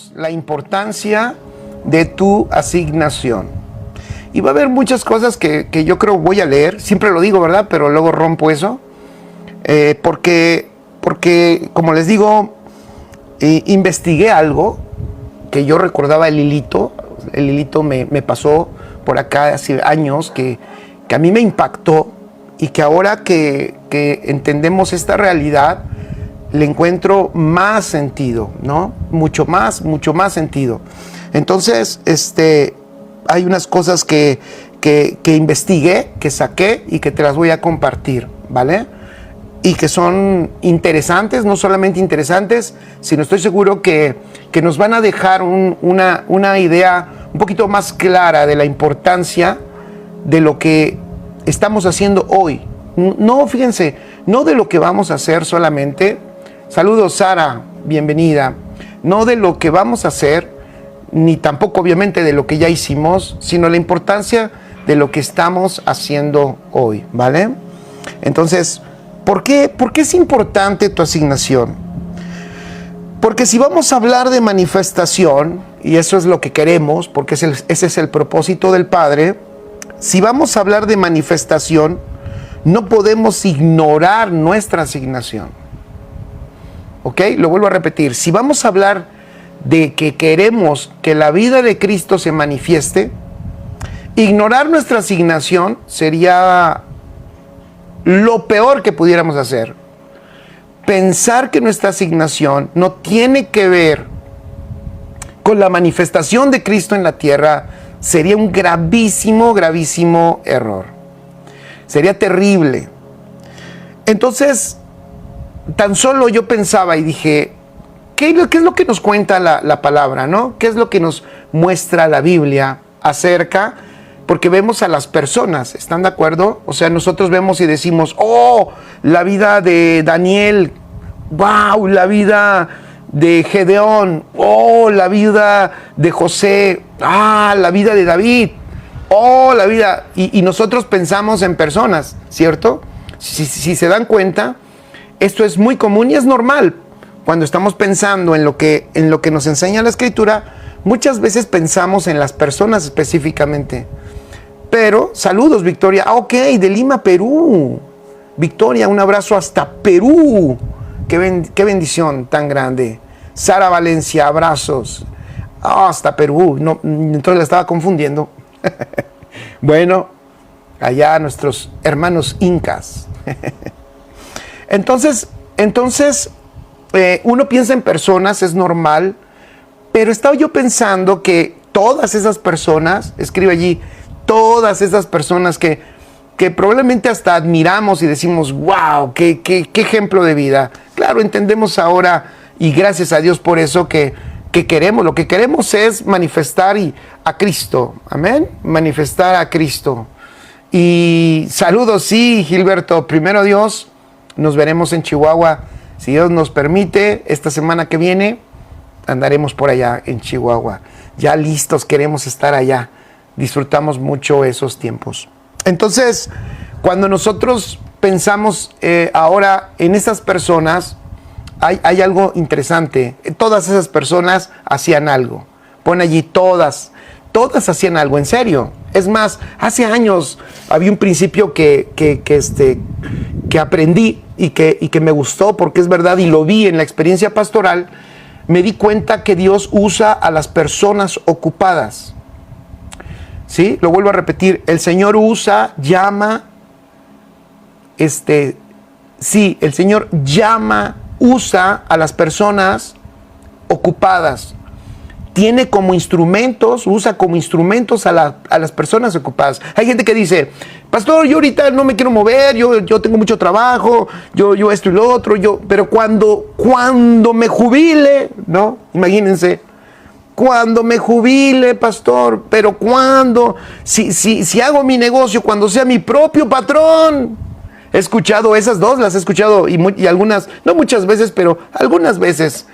2, la importancia de tu asignación. Y va a haber muchas cosas que yo creo voy a leer, siempre lo digo, ¿verdad? Pero luego rompo eso, porque como les digo, investigué algo que yo recordaba el hilito me pasó por acá hace años, que a mí me impactó, y que ahora que entendemos esta realidad, le encuentro más sentido, ¿no? Mucho más sentido. Entonces, hay unas cosas que investigué, que saqué y que te las voy a compartir, ¿vale? Y que son interesantes, no solamente interesantes, sino estoy seguro que nos van a dejar una idea un poquito más clara de la importancia de lo que estamos haciendo hoy. No, fíjense, no de lo que vamos a hacer solamente. Saludos, Sara, bienvenida. No de lo que vamos a hacer, ni tampoco obviamente de lo que ya hicimos, sino la importancia de lo que estamos haciendo hoy, ¿vale? Entonces, ¿por qué es importante tu asignación? Porque si vamos a hablar de manifestación, y eso es lo que queremos, porque ese es el propósito del Padre, si vamos a hablar de manifestación, no podemos ignorar nuestra asignación. ¿Ok? Lo vuelvo a repetir. Si vamos a hablar de que queremos que la vida de Cristo se manifieste, ignorar nuestra asignación sería lo peor que pudiéramos hacer. Pensar que nuestra asignación no tiene que ver con la manifestación de Cristo en la tierra sería un gravísimo error. Sería terrible. Entonces, tan solo yo pensaba y dije, ¿qué es lo que nos cuenta la palabra, no? ¿Qué es lo que nos muestra la Biblia acerca? Porque vemos a las personas, ¿están de acuerdo? O sea, nosotros vemos y decimos, oh, la vida de Daniel, wow, la vida de Gedeón, oh, la vida de José, la vida de David, oh, la vida, y nosotros pensamos en personas, ¿cierto? Si se dan cuenta, esto es muy común y es normal. Cuando estamos pensando en lo que nos enseña la Escritura, muchas veces pensamos en las personas específicamente. Pero, saludos, Victoria. Ok, de Lima, Perú. Victoria, un abrazo hasta Perú. Qué bendición tan grande. Sara Valencia, abrazos. Hasta Perú. No, entonces la estaba confundiendo. Bueno, allá nuestros hermanos incas. Entonces, uno piensa en personas, es normal, pero estaba yo pensando que todas esas personas, escribe allí, todas esas personas que probablemente hasta admiramos y decimos, wow, qué ejemplo de vida. Claro, entendemos ahora, y gracias a Dios por eso, que queremos, lo que queremos es manifestar a Cristo, amén, manifestar a Cristo. Y saludos, sí, Gilberto, primero Dios, nos veremos en Chihuahua, si Dios nos permite, esta semana que viene andaremos por allá en Chihuahua, ya listos, queremos estar allá, disfrutamos mucho esos tiempos. Entonces, cuando nosotros pensamos ahora en esas personas, hay algo interesante, todas esas personas hacían algo, pon allí todas hacían algo, en serio. Es más, hace años había un principio que aprendí y que me gustó porque es verdad y lo vi en la experiencia pastoral. Me di cuenta que Dios usa a las personas ocupadas. ¿Sí? Lo vuelvo a repetir. El Señor llama, el Señor usa a las personas ocupadas. Tiene como instrumentos, usa como instrumentos a las personas ocupadas. Hay gente que dice, pastor, yo ahorita no me quiero mover, yo tengo mucho trabajo, yo esto y lo otro, pero cuando me jubile, ¿no? Imagínense, cuando me jubile, pastor, pero si hago mi negocio, cuando sea mi propio patrón. He escuchado esas dos, las he escuchado y algunas, no muchas veces, pero algunas veces.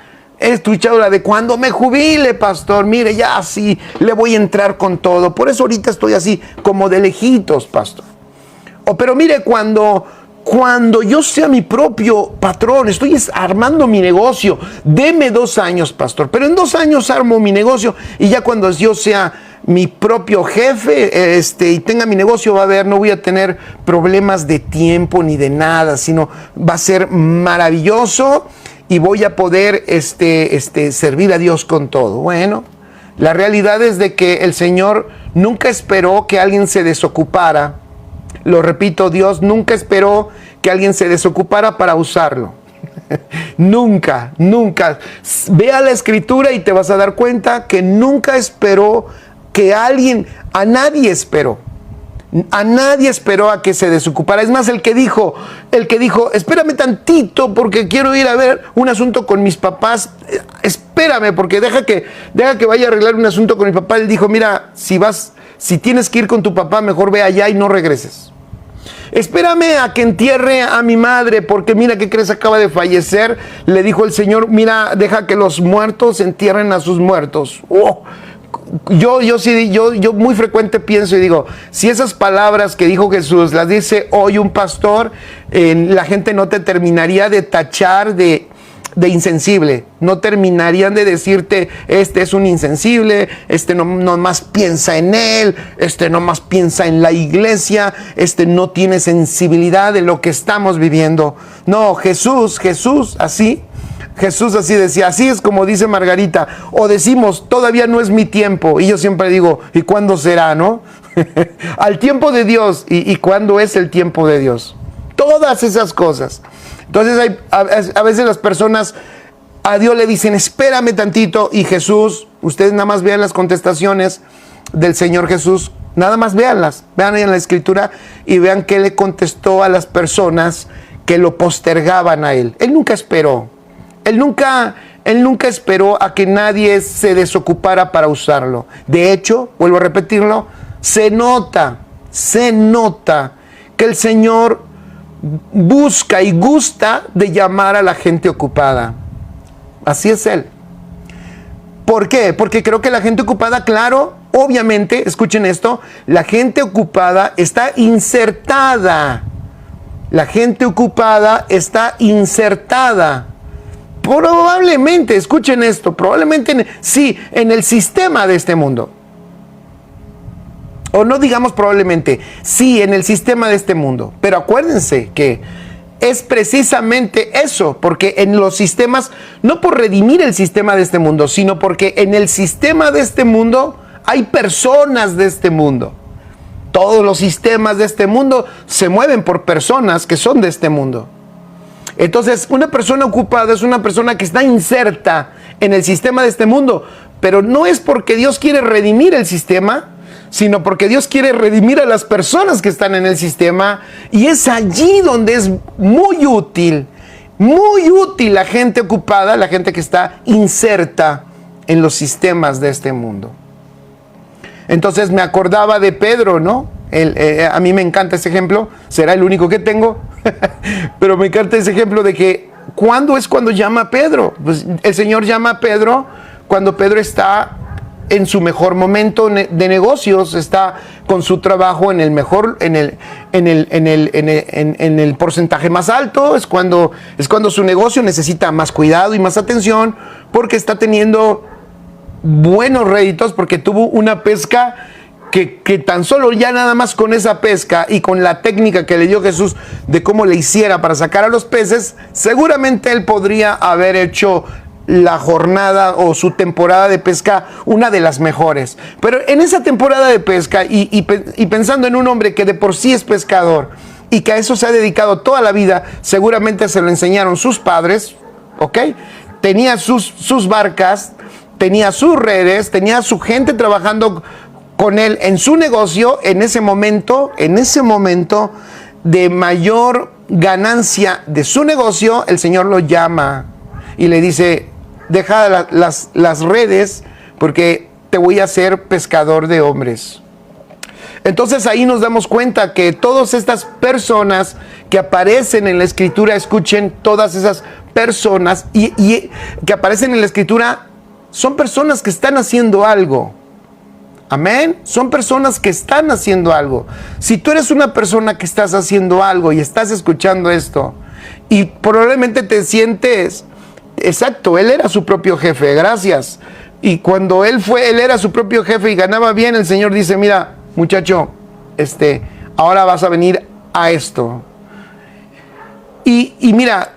He escuchado la de cuando me jubile, pastor, mire, ya sí, le voy a entrar con todo. Por eso ahorita estoy así, como de lejitos, pastor. Pero mire, cuando cuando yo sea mi propio patrón, estoy armando mi negocio, deme 2 años, pastor, pero en 2 años armo mi negocio y ya cuando yo sea mi propio jefe y tenga mi negocio, no voy a tener problemas de tiempo ni de nada, sino va a ser maravilloso y voy a poder servir a Dios con todo. Bueno, la realidad es de que el Señor nunca esperó que alguien se desocupara. Lo repito, Dios nunca esperó que alguien se desocupara para usarlo. Nunca, nunca. Ve a la Escritura y te vas a dar cuenta que nunca esperó que alguien, a nadie esperó a que se desocupara. Es más, el que dijo, espérame tantito porque quiero ir a ver un asunto con mis papás, espérame porque deja que vaya a arreglar un asunto con mi papá. Él dijo, mira, si tienes que ir con tu papá, mejor ve allá y no regreses. Espérame a que entierre a mi madre, porque mira, ¿qué crees? Acaba de fallecer. Le dijo el Señor, mira, deja que los muertos entierren a sus muertos. Oh, yo muy frecuente pienso y digo, si esas palabras que dijo Jesús las dice hoy un pastor, la gente no te terminaría de tachar de insensible, no terminarían de decirte, este es un insensible, no más piensa en él, no más piensa en la iglesia, no tiene sensibilidad de lo que estamos viviendo. No, Jesús así decía, así es como dice Margarita, o decimos, todavía no es mi tiempo, y yo siempre digo, ¿y cuándo será, no? Al tiempo de Dios, ¿y cuándo es el tiempo de Dios? Todas esas cosas. Entonces a veces las personas a Dios le dicen, espérame tantito, y Jesús, ustedes nada más vean las contestaciones del Señor Jesús, nada más véanlas, vean ahí en la Escritura y vean qué le contestó a las personas que lo postergaban a Él. Él nunca esperó, Él nunca esperó a que nadie se desocupara para usarlo. De hecho, vuelvo a repetirlo, se nota que el Señor busca y gusta de llamar a la gente ocupada. Así es Él. ¿Por qué? Porque creo que la gente ocupada, claro, obviamente, escuchen esto, la gente ocupada está insertada. La gente ocupada está insertada. Probablemente, escuchen esto, probablemente en el sistema de este mundo. O no digamos probablemente, sí, en el sistema de este mundo. Pero acuérdense que es precisamente eso, porque en los sistemas, no por redimir el sistema de este mundo, sino porque en el sistema de este mundo hay personas de este mundo. Todos los sistemas de este mundo se mueven por personas que son de este mundo. Entonces, una persona ocupada es una persona que está inserta en el sistema de este mundo, pero no es porque Dios quiere redimir el sistema, sino porque Dios quiere redimir a las personas que están en el sistema, y es allí donde es muy útil la gente ocupada, la gente que está inserta en los sistemas de este mundo. Entonces me acordaba de Pedro, ¿no? A mí me encanta ese ejemplo, será el único que tengo, pero me encanta ese ejemplo de que ¿cuándo es cuando llama a Pedro? Pues el Señor llama a Pedro cuando Pedro está en su mejor momento de negocios, está con su trabajo en el porcentaje más alto, es cuando su negocio necesita más cuidado y más atención, porque está teniendo buenos réditos, porque tuvo una pesca que tan solo ya nada más con esa pesca y con la técnica que le dio Jesús de cómo le hiciera para sacar a los peces, seguramente él podría haber hecho la jornada o su temporada de pesca una de las mejores. Pero en esa temporada de pesca y pensando en un hombre que de por sí es pescador y que a eso se ha dedicado toda la vida, seguramente se lo enseñaron sus padres, ¿ok? Tenía sus barcas, tenía sus redes, tenía su gente trabajando con él en su negocio. En ese momento de mayor ganancia de su negocio, el Señor lo llama y le dice, deja las redes porque te voy a hacer pescador de hombres. Entonces ahí nos damos cuenta que todas estas personas que aparecen en la Escritura, escuchen, todas esas personas y que aparecen en la Escritura son personas que están haciendo algo. Amén. Son personas que están haciendo algo. Si tú eres una persona que estás haciendo algo y estás escuchando esto y probablemente te sientes, exacto, él era su propio jefe, gracias. Y cuando él era su propio jefe y ganaba bien, el Señor dice, mira, muchacho, ahora vas a venir a esto. Y mira,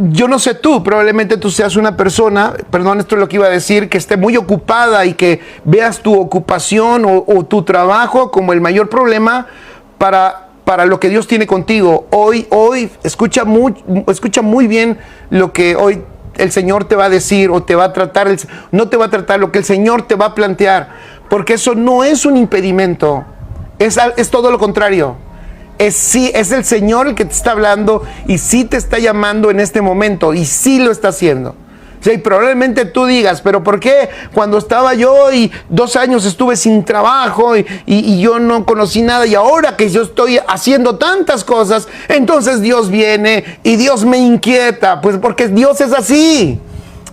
yo no sé tú, probablemente tú seas una persona, perdón, esto es lo que iba a decir, que esté muy ocupada y que veas tu ocupación o tu trabajo como el mayor problema para lo que Dios tiene contigo. Hoy escucha muy bien lo que hoy el Señor te va a decir o te va a tratar, no te va a tratar, lo que el Señor te va a plantear, porque eso no es un impedimento, es todo lo contrario. Es el Señor el que te está hablando y sí te está llamando en este momento y sí lo está haciendo. Sí, probablemente tú digas, pero ¿por qué cuando estaba yo y 2 años estuve sin trabajo y yo no conocí nada y ahora que yo estoy haciendo tantas cosas, entonces Dios viene y Dios me inquieta? Pues porque Dios es así.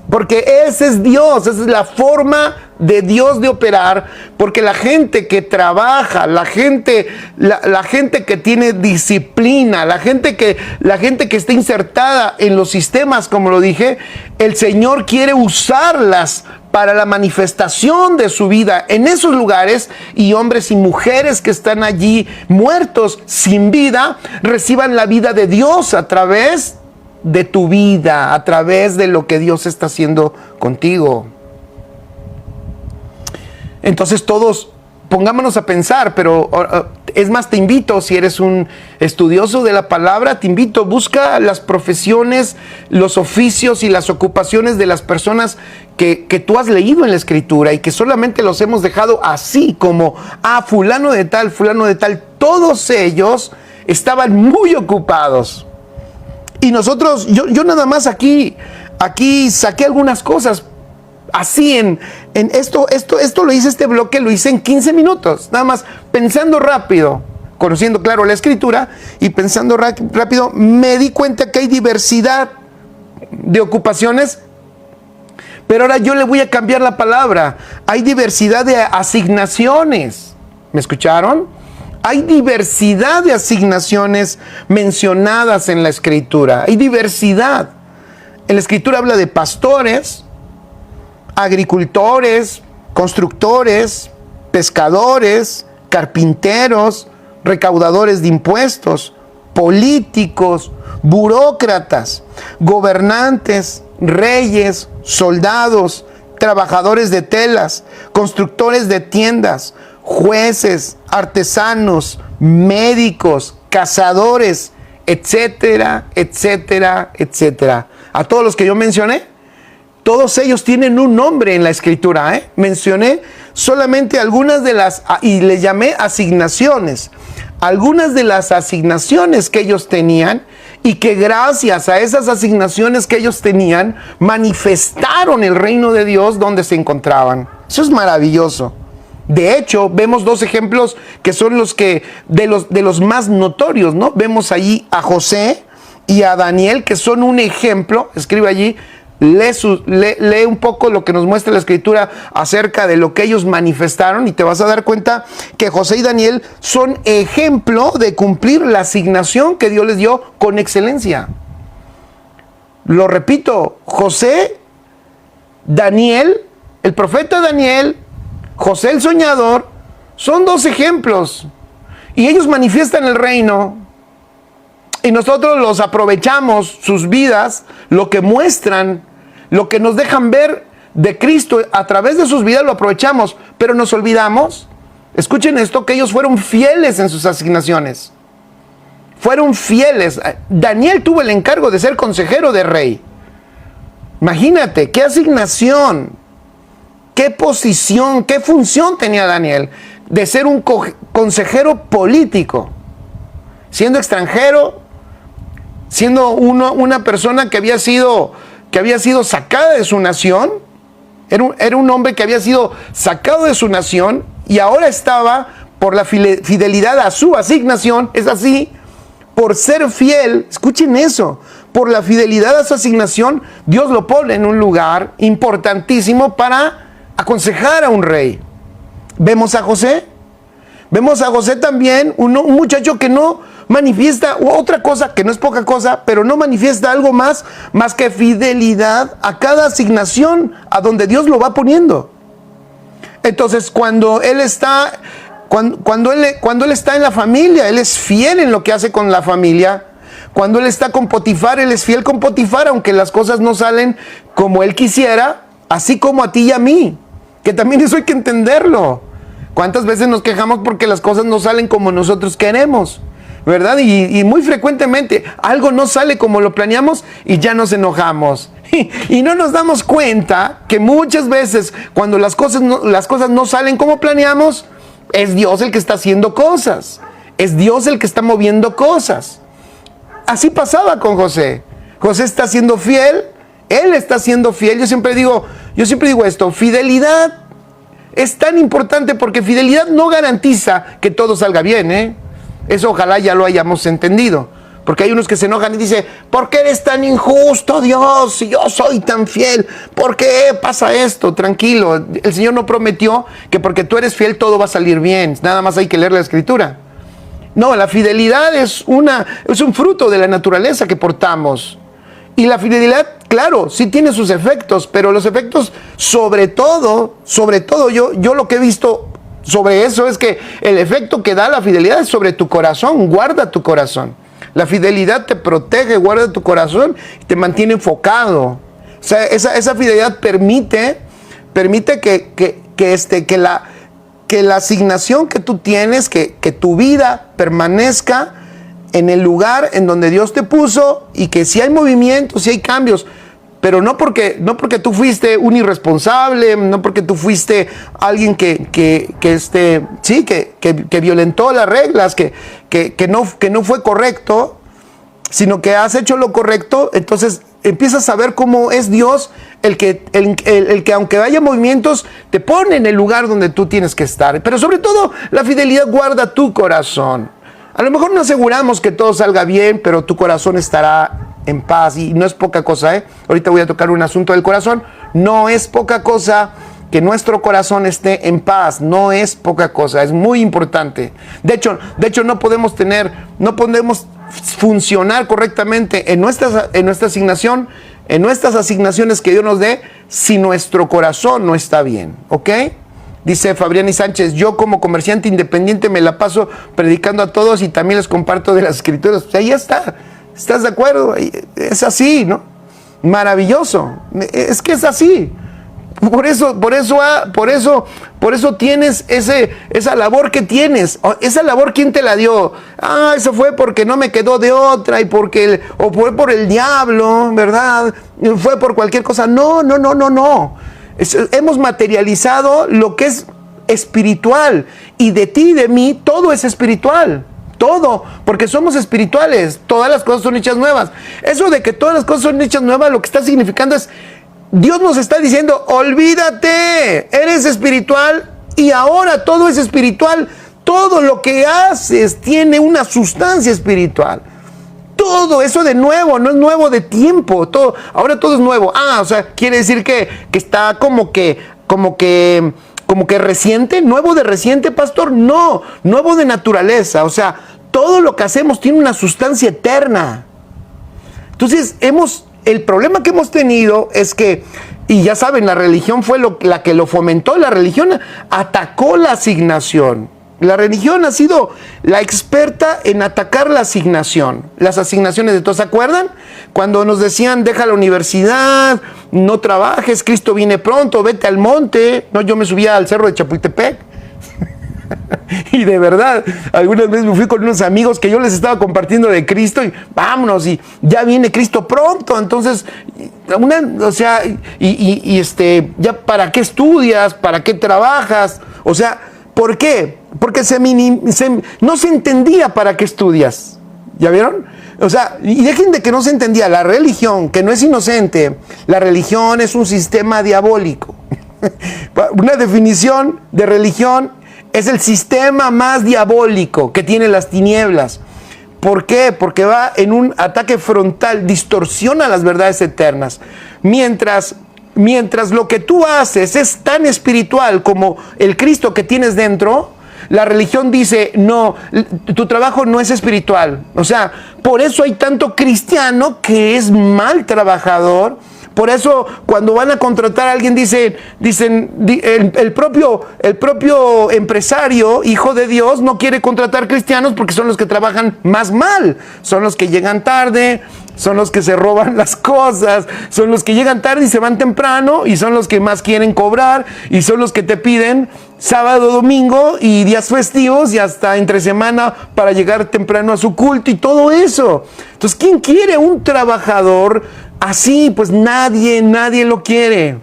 Porque ese es Dios, esa es la forma de Dios de operar, porque la gente que trabaja, la gente que tiene disciplina, la gente que está insertada en los sistemas, como lo dije, el Señor quiere usarlas para la manifestación de su vida en esos lugares, y hombres y mujeres que están allí muertos sin vida, reciban la vida de Dios a través de tu vida, a través de lo que Dios está haciendo contigo. Entonces todos pongámonos a pensar, pero es más, te invito, si eres un estudioso de la palabra, te invito, busca las profesiones, los oficios y las ocupaciones de las personas que tú has leído en la Escritura y que solamente los hemos dejado así como, fulano de tal, todos ellos estaban muy ocupados. Y nosotros, yo nada más aquí saqué algunas cosas, así en esto lo hice, este bloque lo hice en 15 minutos, nada más pensando rápido, conociendo claro la Escritura y pensando rápido, me di cuenta que hay diversidad de ocupaciones, pero ahora yo le voy a cambiar la palabra, hay diversidad de asignaciones, ¿me escucharon? Hay diversidad de asignaciones mencionadas en la Escritura. Hay diversidad. En la Escritura habla de pastores, agricultores, constructores, pescadores, carpinteros, recaudadores de impuestos, políticos, burócratas, gobernantes, reyes, soldados, trabajadores de telas, constructores de tiendas, jueces, artesanos, médicos, cazadores, etcétera, etcétera, etcétera. A todos los que yo mencioné, todos ellos tienen un nombre en la Escritura, Mencioné solamente algunas de las, y les llamé asignaciones, algunas de las asignaciones que ellos tenían y que gracias a esas asignaciones que ellos tenían, manifestaron el reino de Dios donde se encontraban. Eso es maravilloso. De hecho, vemos 2 ejemplos que son los que de los más notorios, ¿no? Vemos allí a José y a Daniel, que son un ejemplo. Escribe allí, lee un poco lo que nos muestra la Escritura acerca de lo que ellos manifestaron y te vas a dar cuenta que José y Daniel son ejemplo de cumplir la asignación que Dios les dio con excelencia. Lo repito, José, Daniel, el profeta Daniel, José el soñador, son 2 ejemplos y ellos manifiestan el reino y nosotros los aprovechamos, sus vidas, lo que muestran, lo que nos dejan ver de Cristo a través de sus vidas lo aprovechamos, pero nos olvidamos, escuchen esto, que ellos fueron fieles en sus asignaciones, fueron fieles. Daniel tuvo el encargo de ser consejero de rey. Imagínate, qué asignación, qué posición, qué función tenía Daniel de ser un consejero político, siendo extranjero, siendo una persona que había sido sacada de su nación, era un hombre que había sido sacado de su nación y ahora estaba por la fidelidad a su asignación, es así, por ser fiel, escuchen eso, por la fidelidad a su asignación, Dios lo pone en un lugar importantísimo para aconsejar a un rey. Vemos a José. Vemos a José también, un muchacho que no manifiesta otra cosa, que no es poca cosa, pero no manifiesta algo más que fidelidad a cada asignación a donde Dios lo va poniendo. Entonces, cuando él está en la familia, él es fiel en lo que hace con la familia. Cuando él está con Potifar, él es fiel con Potifar, aunque las cosas no salen como él quisiera, así como a ti y a mí, que también eso hay que entenderlo. ¿Cuántas veces nos quejamos porque las cosas no salen como nosotros queremos? ¿Verdad? Y muy frecuentemente algo no sale como lo planeamos y ya nos enojamos. Y no nos damos cuenta que muchas veces cuando las cosas no salen como planeamos, es Dios el que está haciendo cosas. Es Dios el que está moviendo cosas. Así pasaba con José. José está siendo fiel, él está siendo fiel. Yo siempre digo esto, fidelidad es tan importante porque fidelidad no garantiza que todo salga bien, ¿eh? Eso ojalá ya lo hayamos entendido. Porque hay unos que se enojan y dicen, ¿por qué eres tan injusto, Dios? Si yo soy tan fiel, ¿por qué pasa esto? Tranquilo, el Señor no prometió que porque tú eres fiel todo va a salir bien. Nada más hay que leer la Escritura. No, la fidelidad es un fruto de la naturaleza que portamos. Y la fidelidad, claro, sí tiene sus efectos, pero los efectos sobre todo, yo lo que he visto sobre eso es que el efecto que da la fidelidad es sobre tu corazón, guarda tu corazón. La fidelidad te protege, guarda tu corazón y te mantiene enfocado. O sea, esa fidelidad permite que la asignación que tú tienes, que tu vida permanezca en el lugar en donde Dios te puso, y que si hay movimientos, si hay cambios, pero no porque tú fuiste un irresponsable, no porque tú fuiste alguien que violentó las reglas, que no fue correcto, sino que has hecho lo correcto. Entonces empiezas a ver cómo es Dios el que aunque haya movimientos, te pone en el lugar donde tú tienes que estar. Pero sobre todo, la fidelidad guarda tu corazón. A lo mejor no aseguramos que todo salga bien, pero tu corazón estará en paz, y no es poca cosa, ¿eh? Ahorita voy a tocar un asunto del corazón. No es poca cosa que nuestro corazón esté en paz, no es poca cosa, es muy importante. De hecho no podemos funcionar correctamente en nuestra asignación, en nuestras asignaciones que Dios nos dé, si nuestro corazón no está bien, ¿ok? Dice Fabián y Sánchez, yo como comerciante independiente me la paso predicando a todos y también les comparto de las Escrituras. Pues ahí está, ¿estás de acuerdo? Es así, ¿no? Maravilloso, es que es así. Por eso tienes esa labor que tienes. Esa labor, ¿quién te la dio? Eso fue porque no me quedó de otra, o fue por el diablo, ¿verdad? Fue por cualquier cosa. No. Hemos materializado lo que es espiritual, y de ti y de mí todo es espiritual. Todo, porque somos espirituales. Todas las cosas son hechas nuevas. Eso de que todas las cosas son hechas nuevas, lo que está significando es, Dios nos está diciendo, olvídate, eres espiritual y ahora todo es espiritual. Todo lo que haces tiene una sustancia espiritual. Todo eso de nuevo, no es nuevo de tiempo, ahora todo es nuevo. O sea, quiere decir que está como que reciente, nuevo de reciente, pastor. No, nuevo de naturaleza. O sea, todo lo que hacemos tiene una sustancia eterna. Entonces, el problema que hemos tenido es que, y ya saben, la religión fue la que lo fomentó. La religión atacó la asignación. La religión ha sido la experta en atacar la asignación, las asignaciones de todos. ¿Se acuerdan? Cuando nos decían, deja la universidad, no trabajes, Cristo viene pronto, vete al monte. No, yo me subía al cerro de Chapultepec. Y de verdad, algunas veces me fui con unos amigos que yo les estaba compartiendo de Cristo, y vámonos, y ya viene Cristo pronto. Entonces, ya, ¿para qué estudias? ¿Para qué trabajas? O sea, ¿por qué? Porque no se entendía para qué estudias. ¿Ya vieron? O sea, y dejen de que no se entendía. La religión, que no es inocente, la religión es un sistema diabólico. Una definición de religión es el sistema más diabólico que tiene las tinieblas. ¿Por qué? Porque va en un ataque frontal, distorsiona las verdades eternas. Mientras mientras lo que tú haces es tan espiritual como el Cristo que tienes dentro, la religión dice, no, tu trabajo no es espiritual. O sea, por eso hay tanto cristiano que es mal trabajador. Por eso cuando van a contratar a alguien dicen el propio empresario, hijo de Dios, no quiere contratar cristianos porque son los que trabajan más mal. Son los que llegan tarde, son los que se roban las cosas, son los que llegan tarde y se van temprano, y son los que más quieren cobrar, y son los que te piden sábado, domingo y días festivos y hasta entre semana para llegar temprano a su culto y todo eso. Entonces, ¿quién quiere un trabajador así? Pues nadie lo quiere.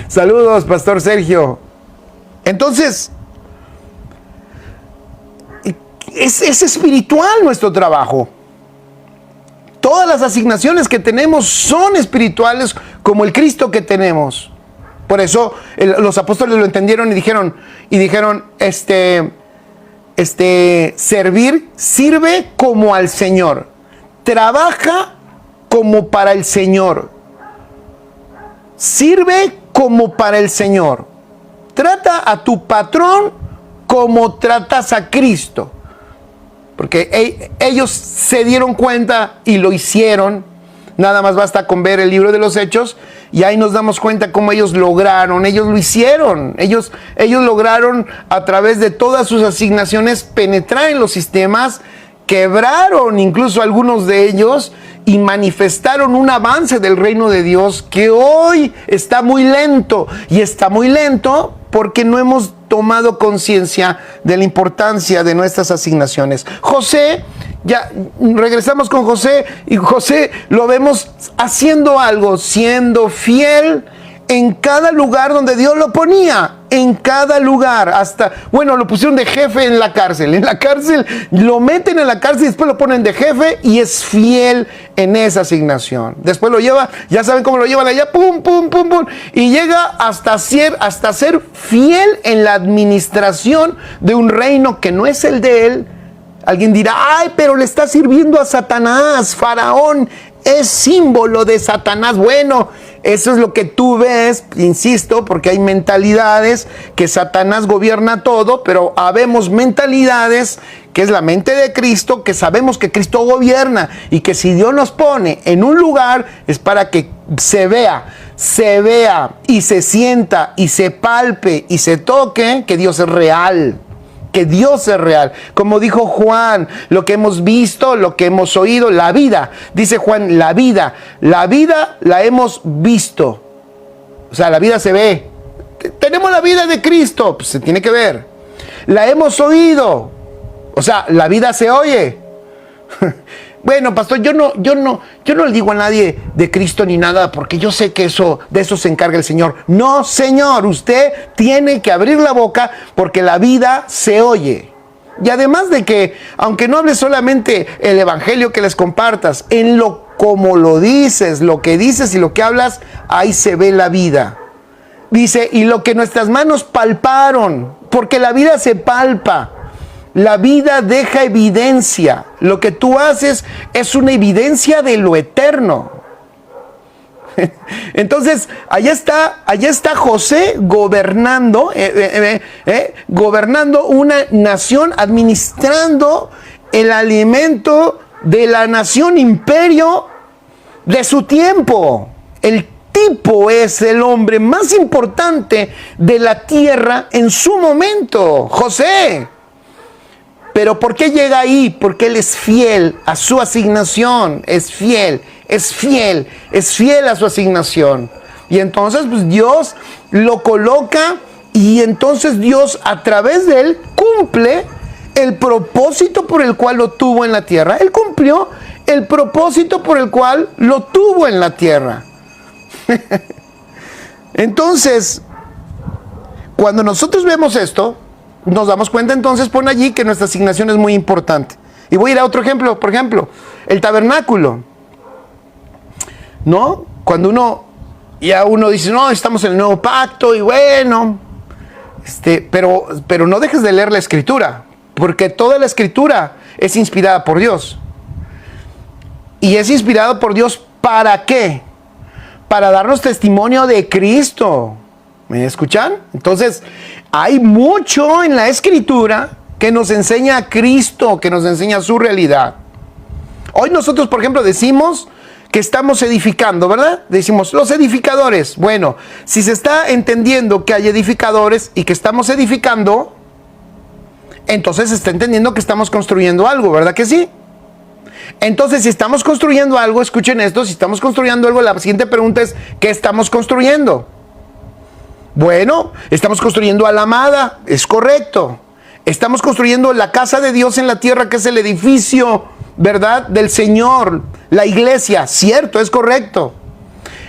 Saludos, Pastor Sergio. Entonces, es espiritual nuestro trabajo. Todas las asignaciones que tenemos son espirituales como el Cristo que tenemos. Por eso los apóstoles lo entendieron y dijeron, servir, sirve como al Señor. Trabaja como para el Señor. Sirve como para el Señor. Trata a tu patrón como tratas a Cristo. Porque ellos se dieron cuenta y lo hicieron. Nada más basta con ver el libro de los Hechos y ahí nos damos cuenta cómo ellos lograron. Ellos lo hicieron. Ellos lograron a través de todas sus asignaciones penetrar en los sistemas. Quebraron incluso algunos de ellos y manifestaron un avance del reino de Dios que hoy está muy lento. Y está muy lento porque no hemos tomado conciencia de la importancia de nuestras asignaciones. José, ya regresamos con José, y José lo vemos haciendo algo, siendo fiel en cada lugar donde Dios lo ponía, en cada lugar, hasta, bueno, lo pusieron de jefe en la cárcel lo meten en la cárcel y después lo ponen de jefe y es fiel en esa asignación. Después lo lleva, ya saben cómo lo llevan allá, pum, pum, pum, pum, y llega hasta ser fiel en la administración de un reino que no es el de él. Alguien dirá, ay, pero le está sirviendo a Satanás. Faraón es símbolo de Satanás. Bueno, eso es lo que tú ves, insisto, porque hay mentalidades que Satanás gobierna todo, pero habemos mentalidades que es la mente de Cristo, que sabemos que Cristo gobierna y que si Dios nos pone en un lugar es para que se vea y se sienta y se palpe y se toque que Dios es real. Que Dios es real. Como dijo Juan, lo que hemos visto, lo que hemos oído, la vida. Dice Juan, la vida la hemos visto. O sea, la vida se ve. Tenemos la vida de Cristo, pues se tiene que ver. La hemos oído. O sea, la vida se oye. Bueno, pastor, yo no le digo a nadie de Cristo ni nada porque yo sé que de eso se encarga el Señor. No, Señor, usted tiene que abrir la boca porque la vida se oye. Y además de que, aunque no hables solamente el evangelio que les compartas, como lo dices, lo que dices y lo que hablas, ahí se ve la vida. Dice, y lo que nuestras manos palparon, porque la vida se palpa. La vida deja evidencia. Lo que tú haces es una evidencia de lo eterno. Entonces, allá está José gobernando, gobernando una nación, administrando el alimento de la nación imperio de su tiempo. El tipo es el hombre más importante de la tierra en su momento, José. Pero ¿por qué llega ahí? Porque él es fiel a su asignación, es fiel a su asignación. Y entonces pues Dios lo coloca y entonces Dios a través de él cumple el propósito por el cual lo tuvo en la tierra. Él cumplió el propósito por el cual lo tuvo en la tierra. Entonces, cuando nosotros vemos esto, nos damos cuenta entonces, pon allí que nuestra asignación es muy importante. Y voy a ir a otro ejemplo, por ejemplo, el tabernáculo. ¿No? Cuando uno dice, no, estamos en el nuevo pacto y bueno, pero no dejes de leer la escritura, porque toda la escritura es inspirada por Dios. Y es inspirada por Dios ¿Para qué? Para darnos testimonio de Cristo. ¿Me escuchan? Entonces, hay mucho en la Escritura que nos enseña a Cristo, que nos enseña su realidad. Hoy nosotros, por ejemplo, decimos que estamos edificando, ¿verdad? Decimos, los edificadores. Bueno, si se está entendiendo que hay edificadores y que estamos edificando, entonces se está entendiendo que estamos construyendo algo, ¿verdad que sí? Entonces, si estamos construyendo algo, escuchen esto, si estamos construyendo algo, la siguiente pregunta es, ¿qué estamos construyendo? Bueno, estamos construyendo a la amada, es correcto. Estamos construyendo la casa de Dios en la tierra, que es el edificio, ¿verdad?, del Señor, la iglesia, cierto, es correcto.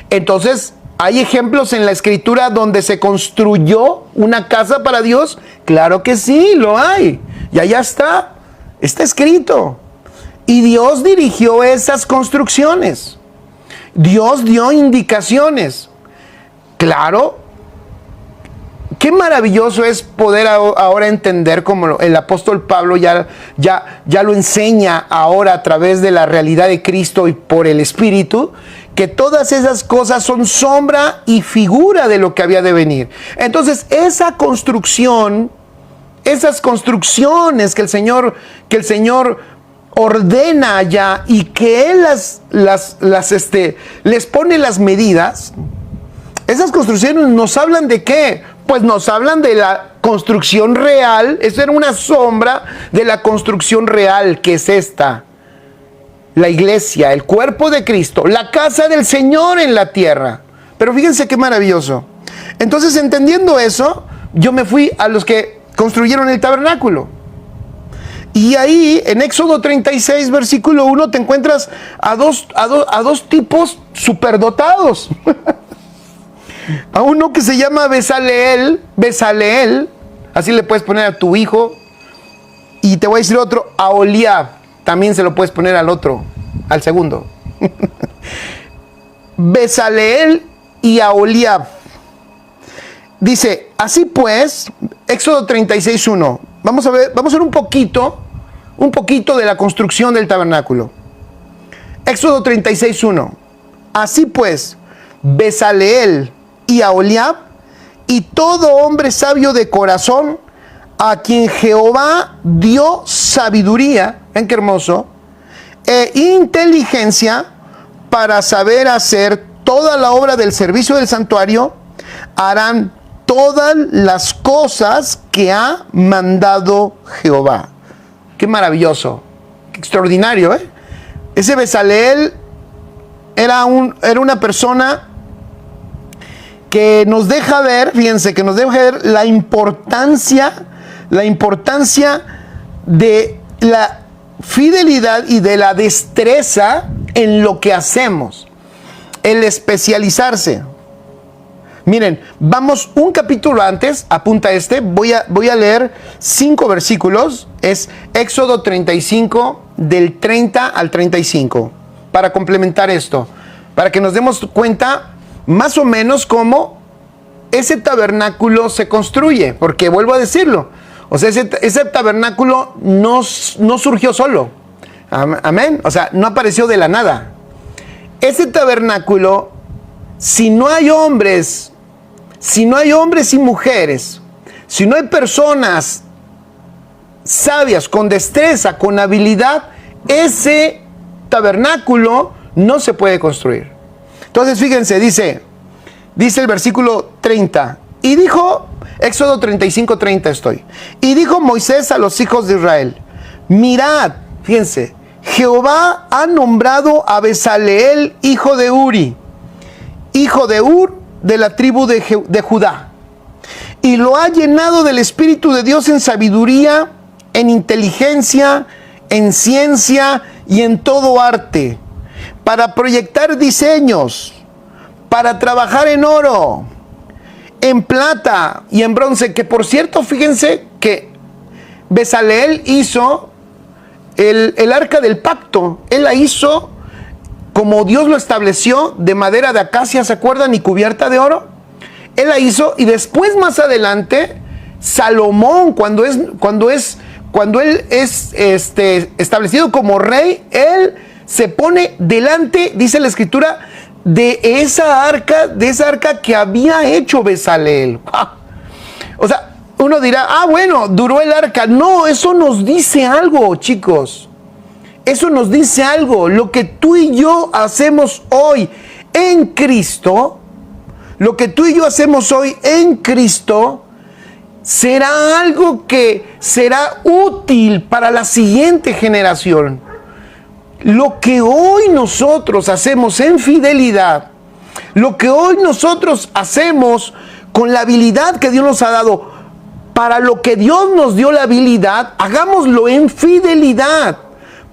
Entonces, ¿hay ejemplos en la Escritura donde se construyó una casa para Dios? Claro que sí, lo hay. Y allá está escrito. Y Dios dirigió esas construcciones. Dios dio indicaciones. Claro. Qué maravilloso es poder ahora entender, como el apóstol Pablo ya lo enseña ahora a través de la realidad de Cristo y por el Espíritu, que todas esas cosas son sombra y figura de lo que había de venir. Entonces, esa construcción, esas construcciones que el Señor ordena allá y que Él les pone las medidas, esas construcciones nos hablan de ¿qué? Pues nos hablan de la construcción real. Eso era una sombra de la construcción real, que es esta: la iglesia, el cuerpo de Cristo, la casa del Señor en la tierra. Pero fíjense qué maravilloso. Entonces, entendiendo eso, yo me fui a los que construyeron el tabernáculo. Y ahí, en Éxodo 36, versículo 1, te encuentras a dos tipos superdotados. A uno que se llama Bezaleel, así le puedes poner a tu hijo. Y te voy a decir otro, Aholiab, también se lo puedes poner al otro, al segundo. Bezaleel y Aholiab. Dice, así pues, Éxodo 36:1. Vamos a ver un poquito de la construcción del tabernáculo. Éxodo 36:1. Así pues, Bezaleel y Aholiab, y todo hombre sabio de corazón, a quien Jehová dio sabiduría, ven qué hermoso, e inteligencia para saber hacer toda la obra del servicio del santuario, harán todas las cosas que ha mandado Jehová. Qué maravilloso, qué extraordinario, ¿eh? Ese Bezaleel era una persona que nos deja ver, fíjense, que nos deja ver la importancia de la fidelidad y de la destreza en lo que hacemos, el especializarse. Miren, vamos un capítulo antes, apunta voy a leer 5 versículos, es Éxodo 35, del 30 al 35, para complementar esto, para que nos demos cuenta más o menos cómo ese tabernáculo se construye, porque vuelvo a decirlo, o sea, ese tabernáculo no surgió solo, amén, o sea, no apareció de la nada. Ese tabernáculo, si no hay hombres y mujeres, si no hay personas sabias, con destreza, con habilidad, ese tabernáculo no se puede construir. Entonces, fíjense, dice el versículo 30, y dijo, Éxodo 35:30 estoy, y dijo Moisés a los hijos de Israel, mirad, fíjense, Jehová ha nombrado a Bezaleel, hijo de Uri, hijo de Ur, de la tribu de Judá, y lo ha llenado del Espíritu de Dios en sabiduría, en inteligencia, en ciencia y en todo arte, para proyectar diseños, para trabajar en oro, en plata y en bronce. Que por cierto, fíjense que Bezaleel hizo el arca del pacto. Él la hizo como Dios lo estableció, de madera de acacia, ¿se acuerdan? Y cubierta de oro. Él la hizo, y después, más adelante, Salomón, cuando él es establecido como rey, él se pone delante, dice la Escritura, de esa arca que había hecho Bezaleel. O sea, uno dirá, bueno, duró el arca. No, eso nos dice algo, chicos. Eso nos dice algo. Lo que tú y yo hacemos hoy en Cristo, lo que tú y yo hacemos hoy en Cristo, será algo que será útil para la siguiente generación. Lo que hoy nosotros hacemos en fidelidad, lo que hoy nosotros hacemos con la habilidad que Dios nos ha dado, para lo que Dios nos dio la habilidad, hagámoslo en fidelidad,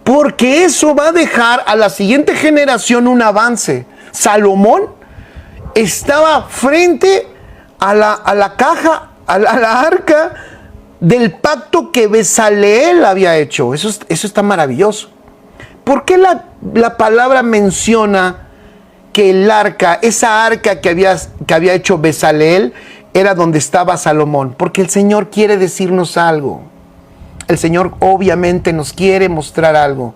porque eso va a dejar a la siguiente generación un avance. Salomón estaba frente a la caja, a la arca del pacto que Bezaleel había hecho. Eso está maravilloso. ¿Por qué la palabra menciona que el arca, esa arca que había hecho Bezaleel, era donde estaba Salomón? Porque el Señor quiere decirnos algo. El Señor obviamente nos quiere mostrar algo.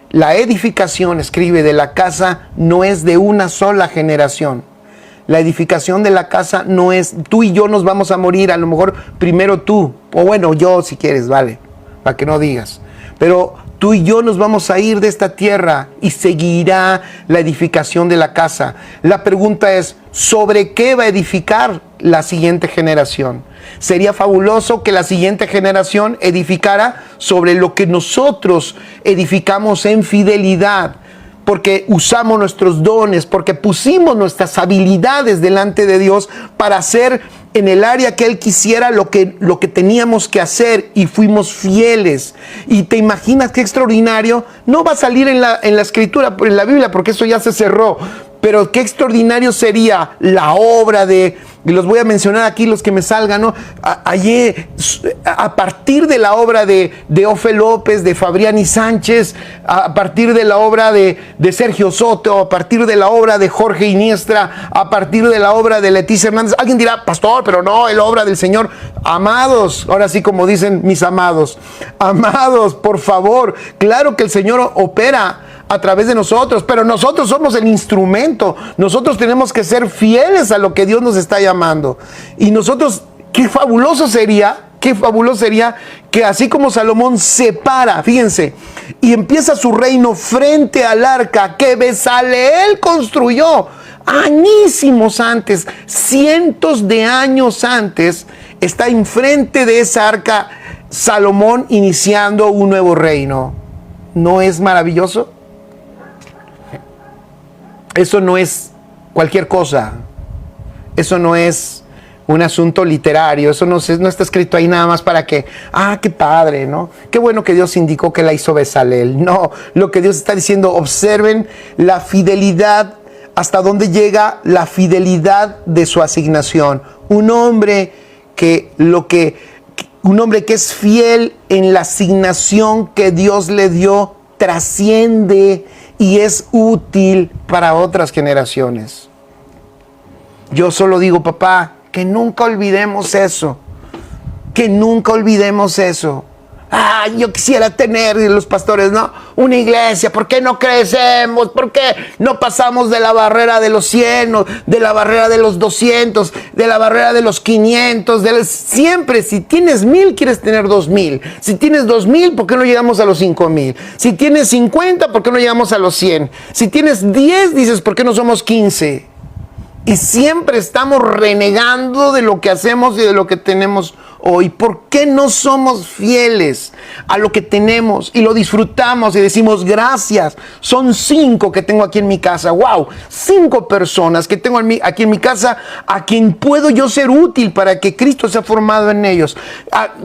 La edificación, escribe, de la casa no es de una sola generación. La edificación de la casa no es, tú y yo nos vamos a morir, a lo mejor primero tú, o bueno, yo si quieres, vale, para que no digas. Pero tú y yo nos vamos a ir de esta tierra y seguirá la edificación de la casa. La pregunta es, ¿sobre qué va a edificar la siguiente generación? Sería fabuloso que la siguiente generación edificara sobre lo que nosotros edificamos en fidelidad, porque usamos nuestros dones, porque pusimos nuestras habilidades delante de Dios para hacer en el área que Él quisiera lo que teníamos que hacer, y fuimos fieles. Y te imaginas qué extraordinario. No va a salir en la Escritura, en la Biblia, porque eso ya se cerró. Pero qué extraordinario sería la obra y los voy a mencionar aquí, los que me salgan, ¿no? A partir de la obra de Ofe López, de Fabriani Sánchez, a partir de la obra de Sergio Soto, a partir de la obra de Jorge Iniestra, a partir de la obra de Leticia Hernández. Alguien dirá, pastor, pero no, es la obra del Señor. Amados, ahora sí como dicen mis amados, por favor, claro que el Señor opera a través de nosotros, pero nosotros somos el instrumento. Nosotros tenemos que ser fieles a lo que Dios nos está llamando. Y nosotros, qué fabuloso sería que así como Salomón se para, fíjense, y empieza su reino frente al arca que Bezaleel construyó añísimos antes, cientos de años antes, está enfrente de esa arca Salomón iniciando un nuevo reino. ¿No es maravilloso? Eso no es cualquier cosa. Eso no es un asunto literario. Eso no está escrito ahí nada más para que, qué padre, ¿no? Qué bueno que Dios indicó que la hizo Bezaleel. No, lo que Dios está diciendo, observen la fidelidad, hasta dónde llega la fidelidad de su asignación. Un hombre que es fiel en la asignación que Dios le dio, trasciende y es útil para otras generaciones. Yo solo digo, papá, que nunca olvidemos eso. Que nunca olvidemos eso. Yo quisiera tener, los pastores, ¿no? Una iglesia. ¿Por qué no crecemos? ¿Por qué no pasamos de la barrera de los 100, de la barrera de los 200, de la barrera de los 500? Siempre, si tienes 1000, quieres tener 2000. Si tienes 2000, ¿por qué no llegamos a los 5000? Si tienes 50, ¿por qué no llegamos a los 100? Si tienes 10, dices, ¿por qué no somos 15? Y siempre estamos renegando de lo que hacemos y de lo que tenemos hoy. ¿Por qué no somos fieles a lo que tenemos y lo disfrutamos y decimos gracias? Son 5 que tengo aquí en mi casa. ¡Wow! 5 personas que tengo aquí en mi casa a quien puedo yo ser útil para que Cristo sea formado en ellos.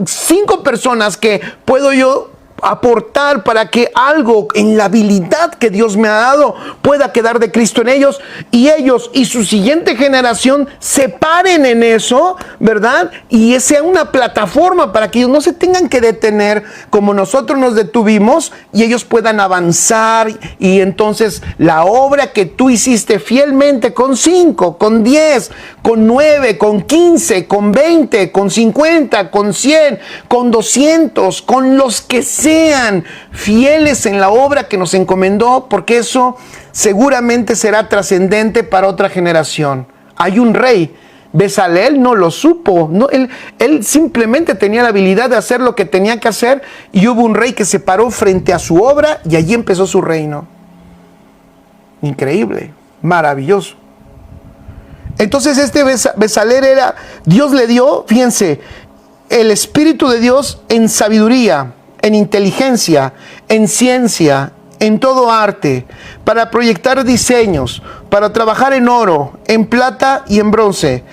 5 personas que puedo yo aportar para que algo en la habilidad que Dios me ha dado pueda quedar de Cristo en ellos, y ellos y su siguiente generación se paren en eso, ¿verdad? Y sea una plataforma para que ellos no se tengan que detener como nosotros nos detuvimos, y ellos puedan avanzar. Y entonces la obra que tú hiciste fielmente con 5, con 10, con 9, con 15, con 20, con 50, con 100, con 200, con los que sean, sean fieles en la obra que nos encomendó, porque eso seguramente será trascendente para otra generación. Hay un rey. Bezaleel no lo supo, no, él simplemente tenía la habilidad de hacer lo que tenía que hacer, y hubo un rey que se paró frente a su obra y allí empezó su reino. Increíble, maravilloso. Entonces este Bezaleel Dios le dio, fíjense, el Espíritu de Dios en sabiduría, en inteligencia, en ciencia, en todo arte, para proyectar diseños, para trabajar en oro, en plata y en bronce,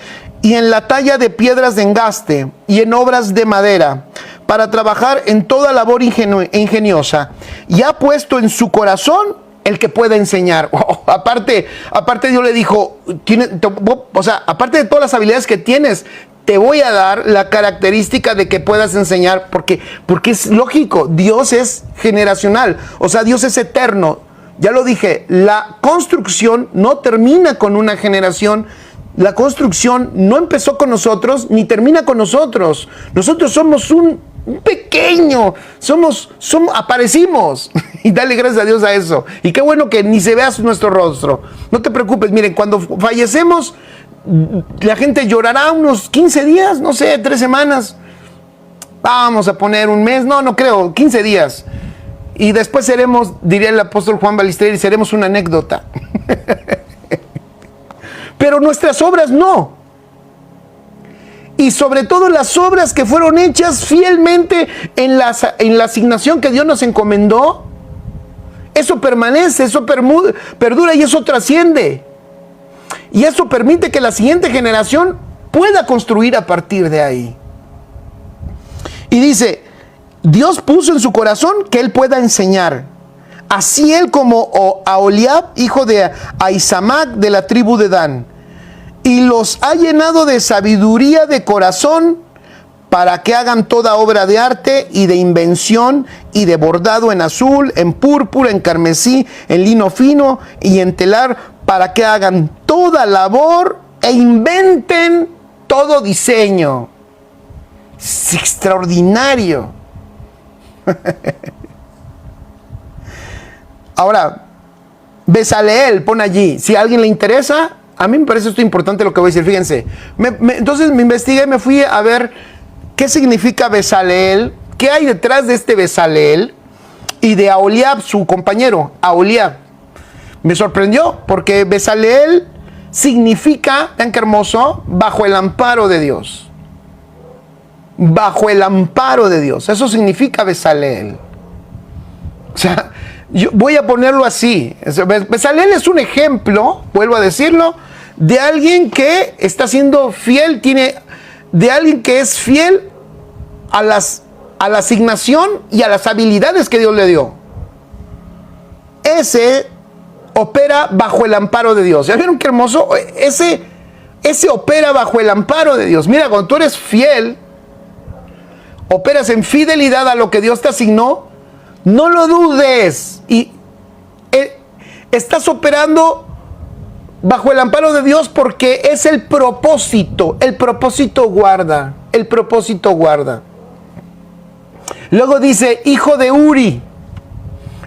y en la talla de piedras de engaste, y en obras de madera, para trabajar en toda labor ingeniosa, y ha puesto en su corazón el que pueda enseñar. Aparte Dios le dijo, aparte de todas las habilidades que tienes, te voy a dar la característica de que puedas enseñar, porque es lógico, Dios es generacional, o sea, Dios es eterno. Ya lo dije, la construcción no termina con una generación, la construcción no empezó con nosotros, ni termina con nosotros. Nosotros somos un pequeño, aparecimos, y dale gracias a Dios a eso. Y qué bueno que ni se vea nuestro rostro. No te preocupes, miren, cuando fallecemos, la gente llorará unos 15 días, no sé, 3 semanas. Vamos a poner un mes, no creo, 15 días. Y después seremos, diría el apóstol Juan Balistreri, seremos una anécdota. Pero nuestras obras no. Y sobre todo las obras que fueron hechas fielmente en la asignación que Dios nos encomendó, eso permanece, eso perdura y eso trasciende. Y eso permite que la siguiente generación pueda construir a partir de ahí. Y dice, Dios puso en su corazón que él pueda enseñar. Así él como a Aholiab, hijo de Ahisamac, de la tribu de Dan. Y los ha llenado de sabiduría de corazón para que hagan toda obra de arte y de invención y de bordado en azul, en púrpura, en carmesí, en lino fino y en telar, para que hagan toda labor e inventen todo diseño. Es extraordinario. Ahora, Bezaleel, pon allí, si a alguien le interesa, a mí me parece esto importante lo que voy a decir, fíjense. Entonces me investigué, me fui a ver qué significa Bezaleel, qué hay detrás de este Bezaleel y de Aholiab, su compañero, Aholiab. Me sorprendió porque Bezaleel significa, vean qué hermoso, bajo el amparo de Dios. Bajo el amparo de Dios. Eso significa Bezaleel. O sea, yo voy a ponerlo así. Bezaleel es un ejemplo, vuelvo a decirlo, de alguien que está siendo fiel, de alguien que es fiel a la asignación y a las habilidades que Dios le dio. Ese opera bajo el amparo de Dios. ¿Ya vieron qué hermoso? Ese opera bajo el amparo de Dios. Mira, cuando tú eres fiel, operas en fidelidad a lo que Dios te asignó, no lo dudes. Y estás operando bajo el amparo de Dios porque es el propósito. El propósito guarda. El propósito guarda. Luego dice, hijo de Uri.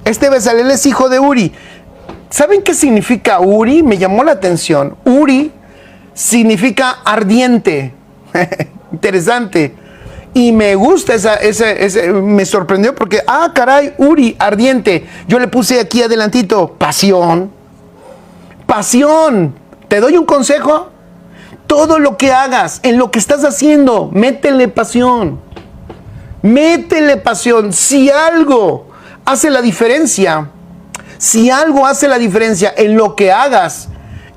Este Bezaleel es hijo de Uri. ¿Saben qué significa Uri? Me llamó la atención. Uri significa ardiente. Interesante. Y me gusta me sorprendió porque, caray, Uri, ardiente. Yo le puse aquí adelantito, pasión. Pasión. Te doy un consejo. Todo lo que hagas, en lo que estás haciendo, métele pasión. Métele pasión. Si algo hace la diferencia, en lo que hagas,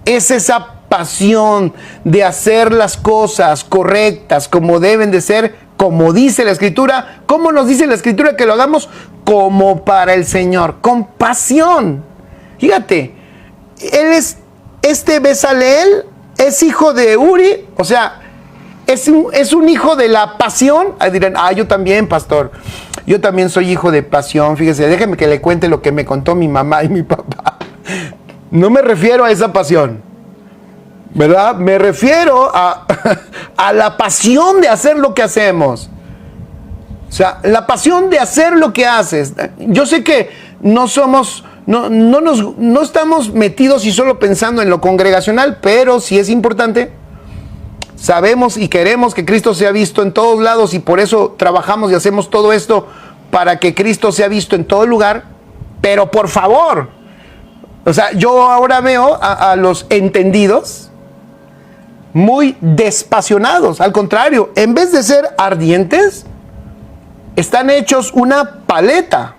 es esa pasión de hacer las cosas correctas, como deben de ser, como dice la Escritura. ¿Cómo nos dice la Escritura que lo hagamos? Como para el Señor, con pasión. Fíjate, este Bezaleel es hijo de Uri, o sea, es un hijo de la pasión. Dirán, yo también, pastor. Yo también soy hijo de pasión. Fíjese, déjeme que le cuente lo que me contó mi mamá y mi papá. No me refiero a esa pasión, ¿verdad? Me refiero a la pasión de hacer lo que hacemos. O sea, la pasión de hacer lo que haces. Yo sé que no estamos metidos y solo pensando en lo congregacional, pero sí es importante. Sabemos y queremos que Cristo sea visto en todos lados y por eso trabajamos y hacemos todo esto para que Cristo sea visto en todo lugar. Pero por favor, o sea, yo ahora veo a los entendidos muy despasionados. Al contrario, en vez de ser ardientes, están hechos una paleta.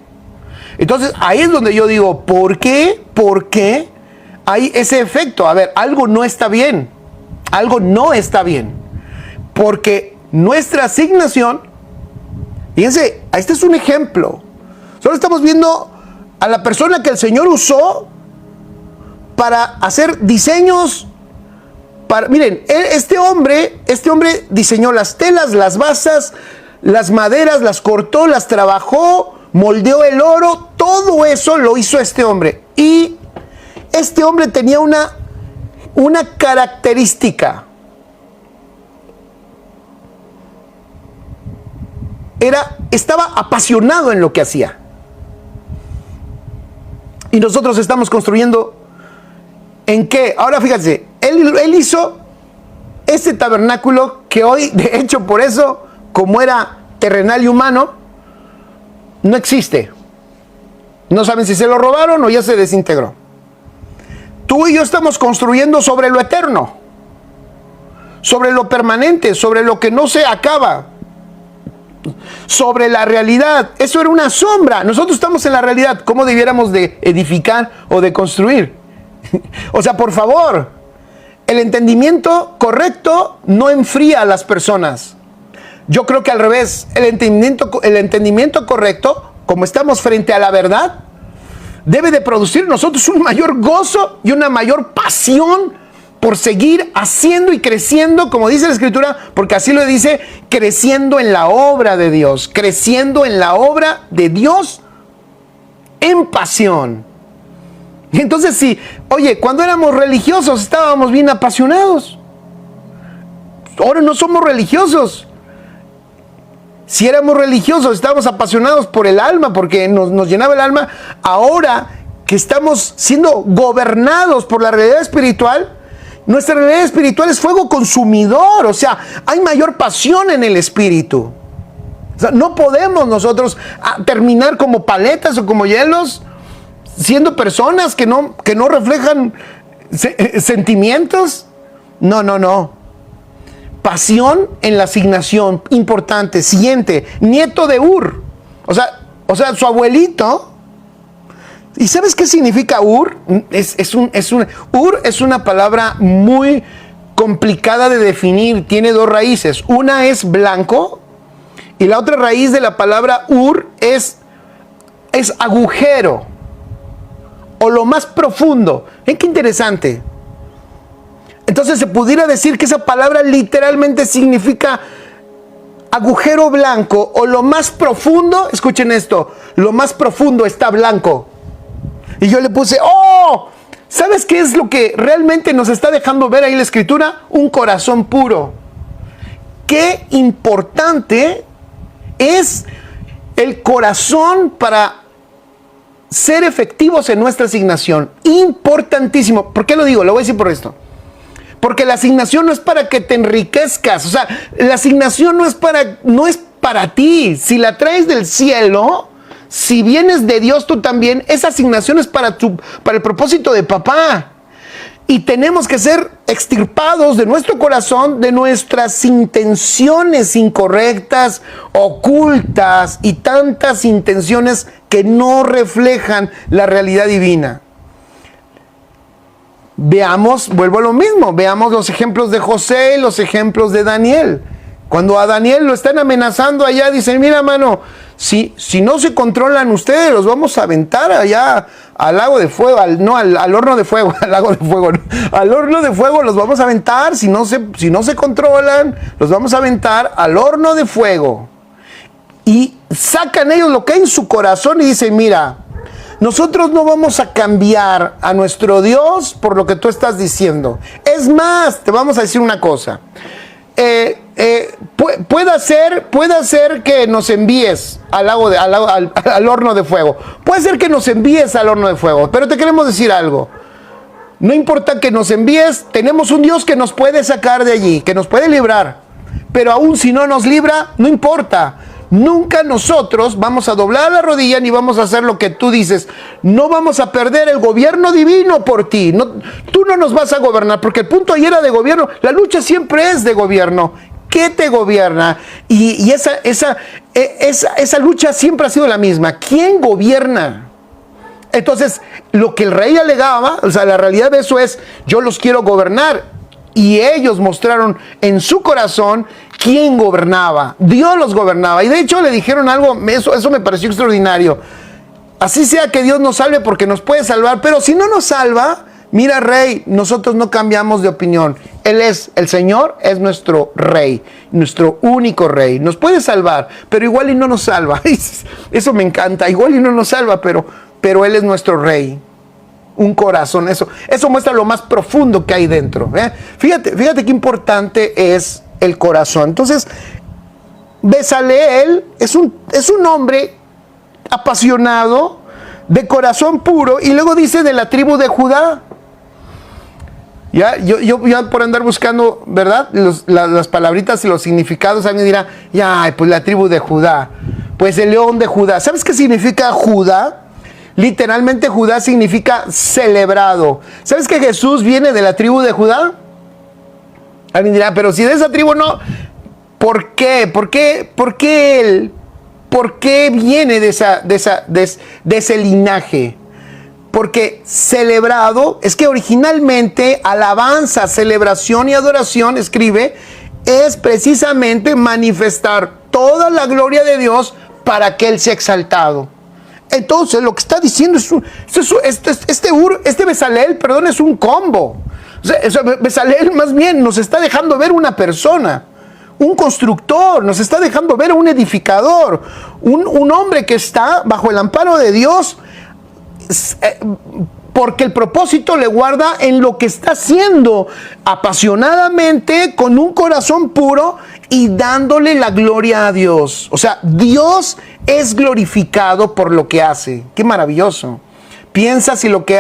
Entonces ahí es donde yo digo, ¿por qué? ¿Por qué hay ese efecto? A ver, algo no está bien. Algo no está bien. Porque nuestra asignación, fíjense, este es un ejemplo. Solo estamos viendo a la persona que el Señor usó para hacer diseños. Miren, este hombre diseñó las telas, las basas, las maderas, las cortó, las trabajó, moldeó el oro, todo eso lo hizo este hombre. Y este hombre tenía una característica. Estaba apasionado en lo que hacía. Y nosotros estamos construyendo ¿en qué? Ahora fíjense, él hizo este tabernáculo que hoy, de hecho, por eso, como era terrenal y humano, no existe. No saben si se lo robaron o ya se desintegró. Tú y yo estamos construyendo sobre lo eterno, sobre lo permanente, sobre lo que no se acaba, sobre la realidad. Eso era una sombra. Nosotros estamos en la realidad. ¿Cómo debiéramos de edificar o de construir? O sea, por favor, el entendimiento correcto no enfría a las personas. Yo creo que al revés, el entendimiento correcto, como estamos frente a la verdad, debe de producir en nosotros un mayor gozo y una mayor pasión por seguir haciendo y creciendo, como dice la Escritura, porque así lo dice, creciendo en la obra de Dios, creciendo en la obra de Dios en pasión. Y entonces sí, oye, cuando éramos religiosos estábamos bien apasionados. Ahora no somos religiosos. Si éramos religiosos, estábamos apasionados por el alma, porque nos llenaba el alma. Ahora que estamos siendo gobernados por la realidad espiritual, nuestra realidad espiritual es fuego consumidor. O sea, hay mayor pasión en el espíritu. O sea, no podemos nosotros terminar como paletas o como hielos, siendo personas que no reflejan sentimientos. No. Pasión en la asignación, importante. Siguiente, nieto de Ur. O sea, su abuelito. ¿Y sabes qué significa Ur? Ur es una palabra muy complicada de definir. Tiene dos raíces. Una es blanco y la otra raíz de la palabra Ur es agujero o lo más profundo. ¿Qué interesante? Entonces se pudiera decir que esa palabra literalmente significa agujero blanco o lo más profundo. Escuchen esto, lo más profundo está blanco. Y yo le puse, ¿sabes qué es lo que realmente nos está dejando ver ahí la Escritura? Un corazón puro. Qué importante es el corazón para ser efectivos en nuestra asignación. Importantísimo. ¿Por qué lo digo? Lo voy a decir por esto. Porque la asignación no es para que te enriquezcas. O sea, la asignación no es para ti. Si la traes del cielo, si vienes de Dios tú también, esa asignación es para el propósito de papá. Y tenemos que ser extirpados de nuestro corazón, de nuestras intenciones incorrectas, ocultas y tantas intenciones que no reflejan la realidad divina. Vuelvo a lo mismo, veamos los ejemplos de José y los ejemplos de Daniel. Cuando a Daniel lo están amenazando allá, dicen, mira, mano, si no se controlan ustedes, los vamos a aventar allá al lago de fuego, al horno de fuego, al lago de fuego, no, al horno de fuego los vamos a aventar, si no se controlan, los vamos a aventar al horno de fuego. Y sacan ellos lo que hay en su corazón y dicen, mira, nosotros no vamos a cambiar a nuestro Dios por lo que tú estás diciendo. Es más, te vamos a decir una cosa. puede ser que nos envíes al horno de fuego. Puede ser que nos envíes al horno de fuego. Pero te queremos decir algo. No importa que nos envíes, tenemos un Dios que nos puede sacar de allí, que nos puede librar. Pero aún si no nos libra, no importa. Nunca nosotros vamos a doblar la rodilla ni vamos a hacer lo que tú dices. No vamos a perder el gobierno divino por ti. No, tú no nos vas a gobernar, porque el punto ayer era de gobierno. La lucha siempre es de gobierno. ¿Qué te gobierna? Y esa lucha siempre ha sido la misma. ¿Quién gobierna? Entonces, lo que el rey alegaba, o sea, la realidad de eso es, yo los quiero gobernar. Y ellos mostraron en su corazón quién gobernaba. Dios los gobernaba. Y de hecho le dijeron algo, eso me pareció extraordinario. Así sea que Dios nos salve porque nos puede salvar, pero si no nos salva, mira, rey, nosotros no cambiamos de opinión. Él es, el Señor es nuestro rey, nuestro único rey. Nos puede salvar, pero igual y no nos salva. Eso me encanta, igual y no nos salva, pero Él es nuestro rey. Un corazón, eso muestra lo más profundo que hay dentro. Fíjate qué importante es el corazón. Entonces, Bezaleel es un hombre apasionado, de corazón puro, y luego dice de la tribu de Judá. Ya por andar buscando, ¿verdad? Las palabritas y los significados, alguien dirá, pues la tribu de Judá, pues el león de Judá. ¿Sabes qué significa Judá? Literalmente Judá significa celebrado. ¿Sabes que Jesús viene de la tribu de Judá? Alguien dirá, pero si de esa tribu no, ¿por qué? ¿Por qué él? ¿Por qué viene de ese linaje? Porque celebrado, es que originalmente alabanza, celebración y adoración, escribe, es precisamente manifestar toda la gloria de Dios para que Él sea exaltado. Entonces, lo que está diciendo este Bezaleel, perdón, es un combo. O sea, Bezaleel más bien nos está dejando ver una persona, un constructor, nos está dejando ver un edificador, un hombre que está bajo el amparo de Dios, porque el propósito le guarda en lo que está haciendo apasionadamente, con un corazón puro y dándole la gloria a Dios. O sea, Dios es glorificado por lo que hace. ¡Qué maravilloso! Piensa si en lo que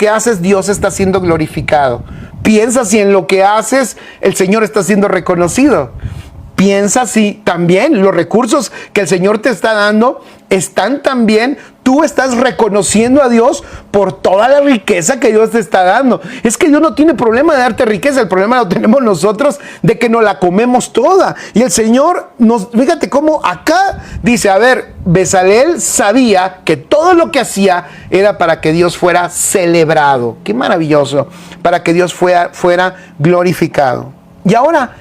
haces Dios está siendo glorificado. Piensa si en lo que haces el Señor está siendo reconocido. Piensa si también los recursos que el Señor te está dando están también, tú estás reconociendo a Dios por toda la riqueza que Dios te está dando. Es que Dios no tiene problema de darte riqueza, el problema lo tenemos nosotros de que nos la comemos toda. Y el Señor fíjate cómo acá dice, a ver, Bezaleel sabía que todo lo que hacía era para que Dios fuera celebrado. Qué maravilloso, para que Dios fuera glorificado. Y ahora,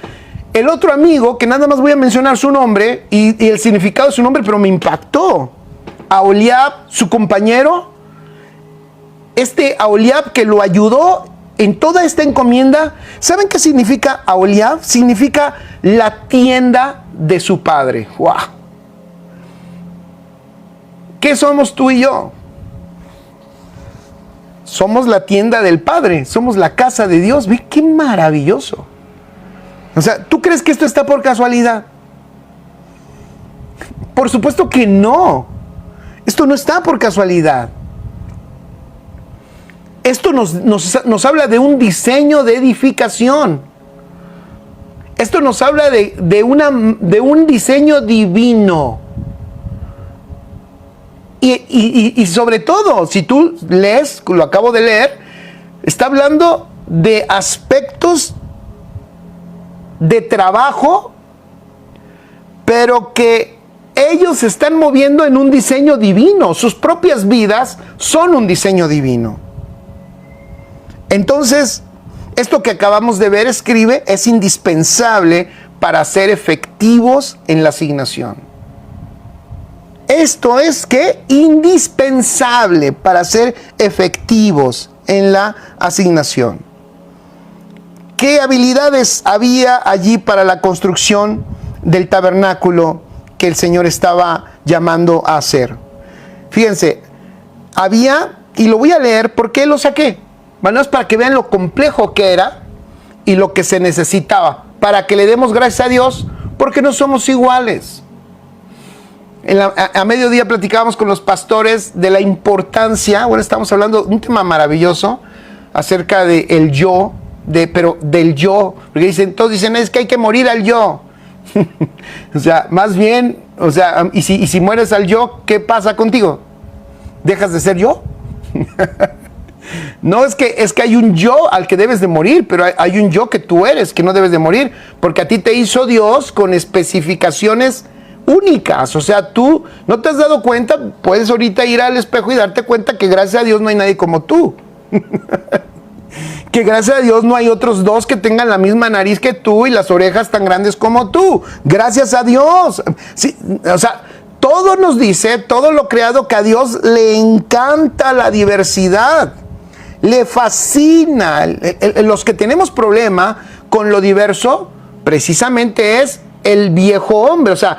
el otro amigo, que nada más voy a mencionar su nombre y el significado de su nombre, pero me impactó. Aholiab, su compañero, Aholiab que lo ayudó en toda esta encomienda. ¿Saben qué significa Aholiab? Significa la tienda de su padre. ¡Wow! ¿Qué somos tú y yo? Somos la tienda del Padre, somos la casa de Dios. ¡Ve qué maravilloso! O sea, ¿tú crees que esto está por casualidad? Por supuesto que no. Esto no está por casualidad. Esto nos habla de un diseño de edificación. Esto nos habla de un diseño divino. Y sobre todo, si tú lees, lo acabo de leer, está hablando de aspectos de trabajo, pero que ellos se están moviendo en un diseño divino. Sus propias vidas son un diseño divino. Entonces, esto que acabamos de ver, escribe, es indispensable para ser efectivos en la asignación. Esto es que indispensable para ser efectivos en la asignación. ¿Qué habilidades había allí para la construcción del tabernáculo que el Señor estaba llamando a hacer? Fíjense, había, y lo voy a leer, ¿por qué lo saqué? Bueno, es para que vean lo complejo que era y lo que se necesitaba para que le demos gracias a Dios, porque no somos iguales. A mediodía platicábamos con los pastores de la importancia, bueno, estamos hablando de un tema maravilloso acerca del yo, pero del yo, porque todos dicen, es que hay que morir al yo. O sea, más bien, o sea, y si mueres al yo, ¿qué pasa contigo? ¿Dejas de ser yo? No, es que hay un yo al que debes de morir, pero hay un yo que tú eres, que no debes de morir, porque a ti te hizo Dios con especificaciones únicas. O sea, tú no te has dado cuenta, puedes ahorita ir al espejo y darte cuenta que gracias a Dios no hay nadie como tú. Que gracias a Dios no hay otros dos que tengan la misma nariz que tú y las orejas tan grandes como tú. Gracias a Dios. Sí, o sea, todo nos dice, todo lo creado, que a Dios le encanta la diversidad. Le fascina. Los que tenemos problema con lo diverso, precisamente es el viejo hombre, o sea,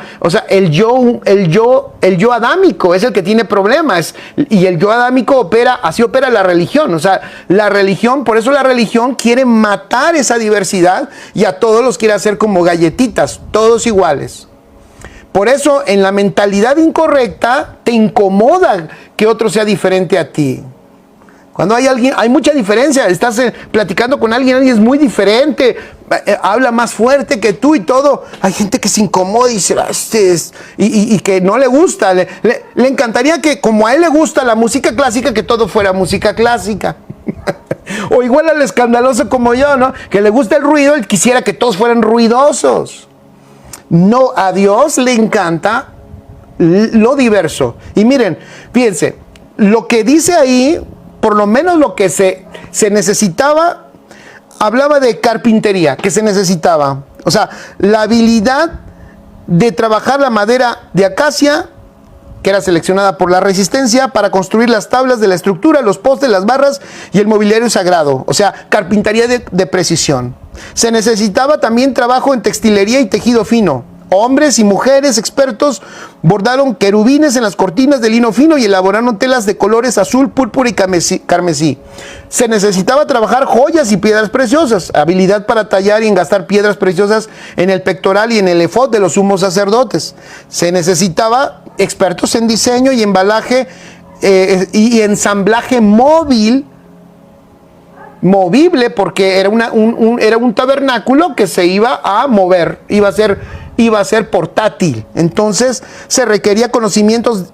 el yo adámico es el que tiene problemas, y el yo adámico así opera la religión. O sea, la religión, por eso la religión quiere matar esa diversidad y a todos los quiere hacer como galletitas, todos iguales. Por eso, en la mentalidad incorrecta, te incomoda que otro sea diferente a ti. Cuando hay alguien, hay mucha diferencia. Estás platicando con alguien es muy diferente, habla más fuerte que tú y todo. Hay gente que se incomoda y dice, y que no le gusta. Le encantaría que, como a él le gusta la música clásica, que todo fuera música clásica. O igual al escandaloso como yo, ¿no? Que le gusta el ruido y quisiera que todos fueran ruidosos. No, a Dios le encanta lo diverso. Y miren, fíjense, lo que dice ahí, por lo menos lo que se necesitaba, hablaba de carpintería, que se necesitaba. O sea, la habilidad de trabajar la madera de acacia, que era seleccionada por la resistencia, para construir las tablas de la estructura, los postes, las barras y el mobiliario sagrado. O sea, carpintería de precisión. Se necesitaba también trabajo en textilería y tejido fino. Hombres y mujeres expertos bordaron querubines en las cortinas de lino fino y elaboraron telas de colores azul, púrpura y carmesí. Se necesitaba trabajar joyas y piedras preciosas, habilidad para tallar y engastar piedras preciosas en el pectoral y en el efod de los sumos sacerdotes. Se necesitaba expertos en diseño y embalaje y ensamblaje movible, porque era un tabernáculo que se iba a mover, iba a ser portátil. Entonces se requería conocimientos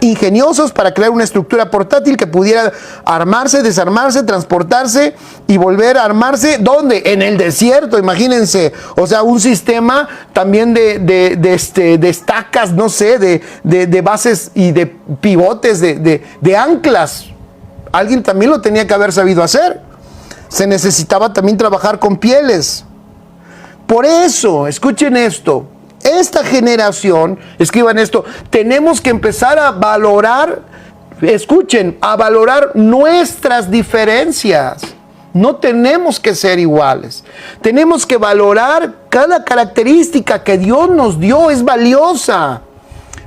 ingeniosos para crear una estructura portátil que pudiera armarse, desarmarse, transportarse y volver a armarse. ¿Dónde? En el desierto, imagínense. O sea, un sistema también de estacas, no sé, de bases y de pivotes, de anclas. Alguien también lo tenía que haber sabido hacer. Se necesitaba también trabajar con pieles. Por eso, escuchen esto, esta generación, escriban esto, tenemos que empezar a valorar, escuchen, a valorar nuestras diferencias. No tenemos que ser iguales. Tenemos que valorar cada característica que Dios nos dio, es valiosa.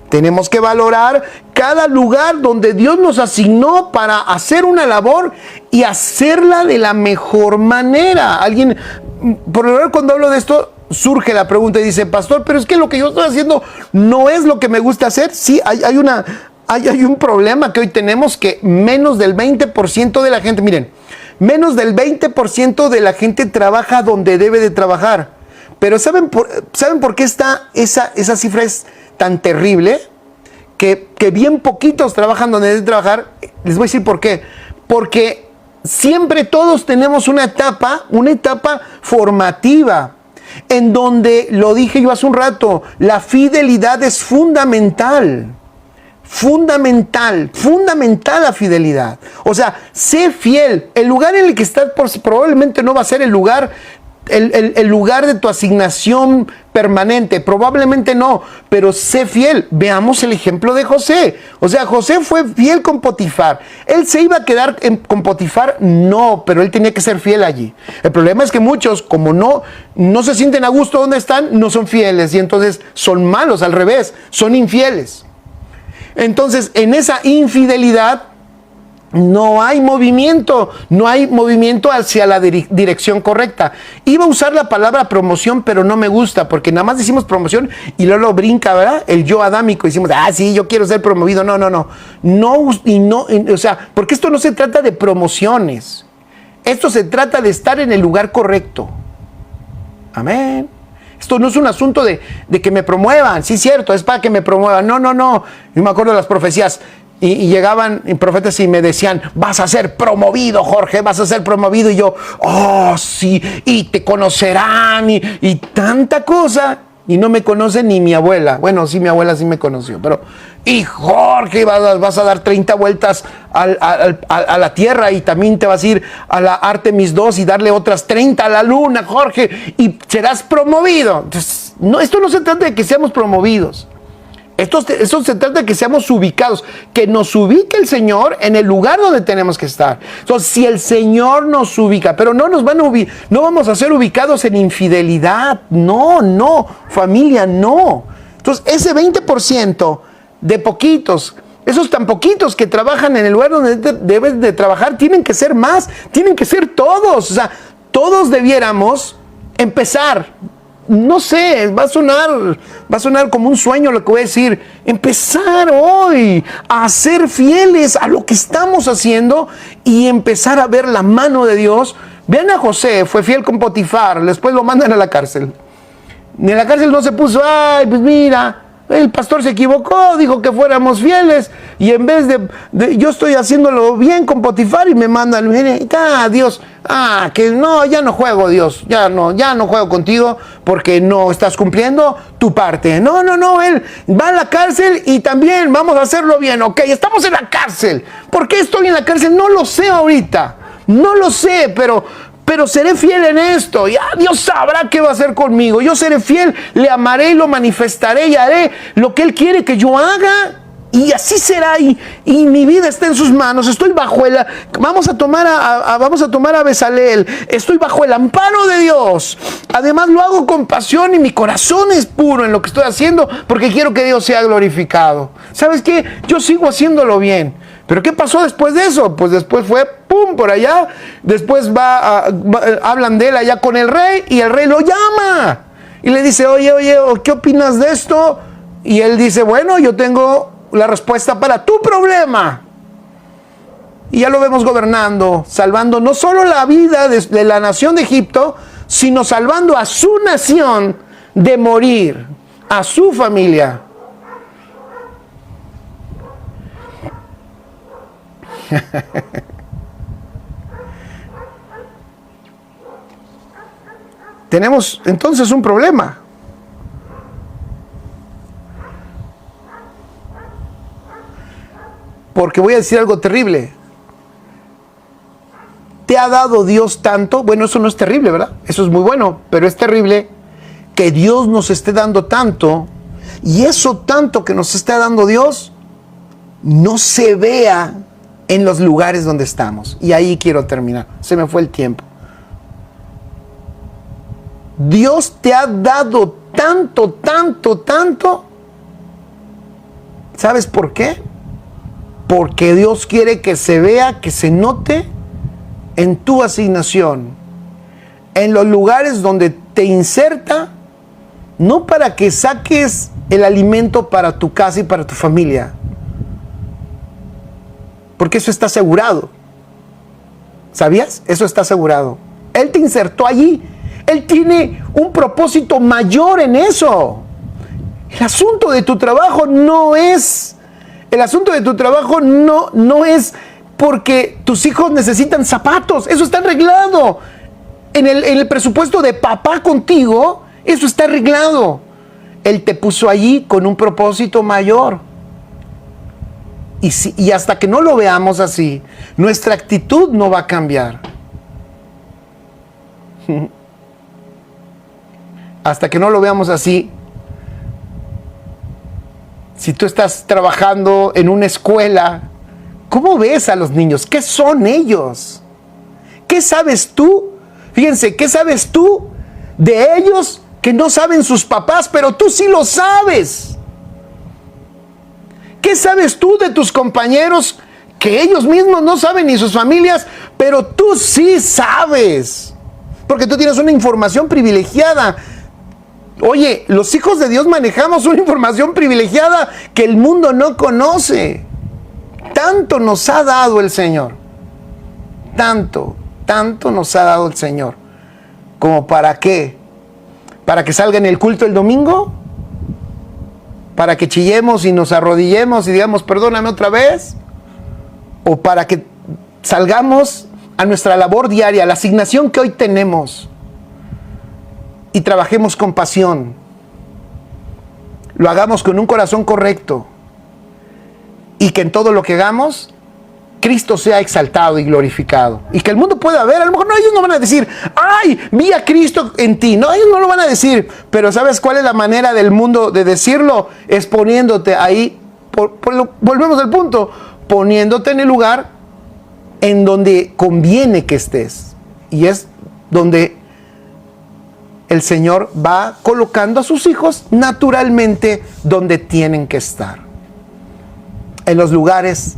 Tenemos que valorar cada lugar donde Dios nos asignó para hacer una labor y hacerla de la mejor manera. Alguien, por lo general, cuando hablo de esto, surge la pregunta y dice, pastor, pero es que lo que yo estoy haciendo no es lo que me gusta hacer. Sí, hay un problema que hoy tenemos, que menos del 20% de la gente, miren, menos del 20% de la gente trabaja donde debe de trabajar. Pero ¿saben por qué esa cifra es tan terrible? Que bien poquitos trabajan donde deben trabajar. Les voy a decir por qué. Porque siempre todos tenemos una etapa formativa, en donde, lo dije yo hace un rato, la fidelidad es fundamental. Fundamental la fidelidad. O sea, sé fiel. El lugar en el que estás probablemente no va a ser el lugar de tu asignación permanente, probablemente no, pero sé fiel. Veamos el ejemplo de José. O sea, José fue fiel con Potifar. ¿Él se iba a quedar con Potifar? No, pero él tenía que ser fiel allí. El problema es que muchos, como no se sienten a gusto donde están, no son fieles, y entonces son malos, al revés, son infieles. Entonces, en esa infidelidad, No hay movimiento, no hay movimiento hacia la dirección correcta. Iba a usar la palabra promoción, pero no me gusta, porque nada más decimos promoción y luego lo brinca, ¿verdad? El yo adámico, y decimos, sí, yo quiero ser promovido. O sea, porque esto no se trata de promociones. Esto se trata de estar en el lugar correcto. Amén. Esto no es un asunto de que me promuevan. Sí, cierto, es para que me promuevan. No. Yo me acuerdo de las profecías. Y llegaban profetas y me decían, vas a ser promovido, Jorge, vas a ser promovido. Y yo, sí, y te conocerán y tanta cosa. Y no me conoce ni mi abuela. Bueno, sí, mi abuela sí me conoció. Pero, y Jorge, vas a dar 30 vueltas a la Tierra y también te vas a ir a la Artemis 2 y darle otras 30 a la Luna, Jorge, y serás promovido. Entonces, esto no se trata de que seamos promovidos. Esto se trata de que seamos ubicados, que nos ubique el Señor en el lugar donde tenemos que estar. Entonces, si el Señor nos ubica, pero no vamos a ser ubicados en infidelidad, no, familia, no. Entonces, ese 20% de poquitos, esos tan poquitos que trabajan en el lugar donde debes de trabajar, tienen que ser más, tienen que ser todos. O sea, todos debiéramos empezar. No sé, va a sonar como un sueño lo que voy a decir. Empezar hoy a ser fieles a lo que estamos haciendo y empezar a ver la mano de Dios. Vean a José, fue fiel con Potifar, después lo mandan a la cárcel. En la cárcel no se puso, pues mira, el pastor se equivocó, dijo que fuéramos fieles, y en vez de yo estoy haciéndolo bien con Potifar y me mandan, mire, Dios, que no, ya no juego, Dios, ya no juego contigo porque no estás cumpliendo tu parte. No, él va a la cárcel y también vamos a hacerlo bien. Ok, estamos en la cárcel. ¿Por qué estoy en la cárcel? No lo sé ahorita, no lo sé, pero seré fiel en esto. Ya Dios sabrá qué va a hacer conmigo. Yo seré fiel, le amaré y lo manifestaré y haré lo que Él quiere que yo haga. Y así será. Y mi vida está en sus manos. Estoy bajo vamos a tomar a Bezalel. Estoy bajo el amparo de Dios. Además lo hago con pasión y mi corazón es puro en lo que estoy haciendo porque quiero que Dios sea glorificado. ¿Sabes qué? Yo sigo haciéndolo bien. ¿Pero qué pasó después de eso? Pues después fue, pum, por allá. Después hablan de él allá con el rey y el rey lo llama. Y le dice, oye, ¿qué opinas de esto? Y él dice, bueno, yo tengo la respuesta para tu problema. Y ya lo vemos gobernando, salvando no solo la vida de la nación de Egipto, sino salvando a su nación de morir, a su familia. Tenemos entonces un problema. Porque voy a decir algo terrible. ¿Te ha dado Dios tanto? Bueno, eso no es terrible, ¿verdad? Eso es muy bueno, pero es terrible que Dios nos esté dando tanto y eso tanto que nos está dando Dios no se vea en los lugares donde estamos. Y ahí quiero terminar. Se me fue el tiempo. Dios te ha dado tanto. ¿Sabes por qué? Porque Dios quiere que se vea, que se note en tu asignación, en los lugares donde te inserta, no para que saques el alimento para tu casa y para tu familia, porque eso está asegurado. ¿Sabías? Eso está asegurado. Él te insertó allí. Él tiene un propósito mayor en eso. El asunto de tu trabajo no es porque tus hijos necesitan zapatos. Eso está arreglado. En el presupuesto de papá contigo, eso está arreglado. Él te puso allí con un propósito mayor. Y hasta que no lo veamos así, nuestra actitud no va a cambiar. Hasta que no lo veamos así. Si tú estás trabajando en una escuela, ¿cómo ves a los niños? ¿Qué son ellos? ¿Qué sabes tú? Fíjense, ¿qué sabes tú de ellos que no saben sus papás, pero tú sí lo sabes? ¿Qué sabes tú de tus compañeros que ellos mismos no saben ni sus familias, pero tú sí sabes, porque tú tienes una información privilegiada. Oye, los hijos de Dios manejamos una información privilegiada que el mundo no conoce. Tanto nos ha dado el Señor, tanto nos ha dado el Señor, como para qué, para que salga en el culto el domingo, para que chillemos y nos arrodillemos y digamos perdóname otra vez, o para que salgamos a nuestra labor diaria, la asignación que hoy tenemos, y trabajemos con pasión, lo hagamos con un corazón correcto, y que en todo lo que hagamos Cristo sea exaltado y glorificado, y que el mundo pueda ver. A lo mejor no, ellos no van a decir, ¡ay, vi a Cristo en ti! No, ellos no lo van a decir, pero ¿sabes cuál es la manera del mundo de decirlo? Es poniéndote ahí, volvemos al punto, poniéndote en el lugar en donde conviene que estés, y es donde el Señor va colocando a sus hijos naturalmente donde tienen que estar, en los lugares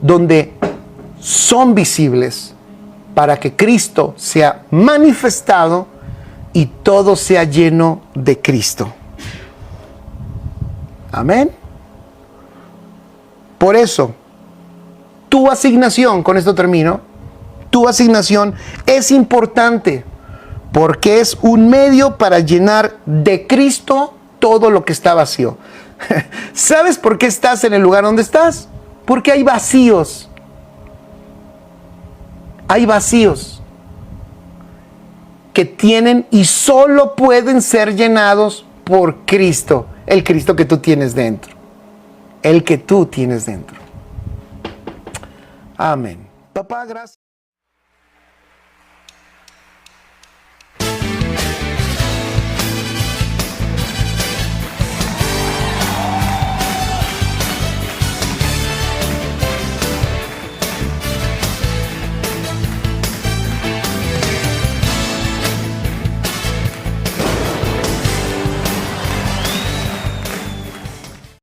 donde son visibles, para que Cristo sea manifestado y todo sea lleno de Cristo. Amén. Por eso, tu asignación, con esto termino, tu asignación es importante, porque es un medio para llenar de Cristo todo lo que está vacío. ¿Sabes por qué estás en el lugar donde estás? Porque hay vacíos. Hay vacíos que tienen y solo pueden ser llenados por Cristo, el Cristo que tú tienes dentro. El que tú tienes dentro. Amén. Papá, gracias.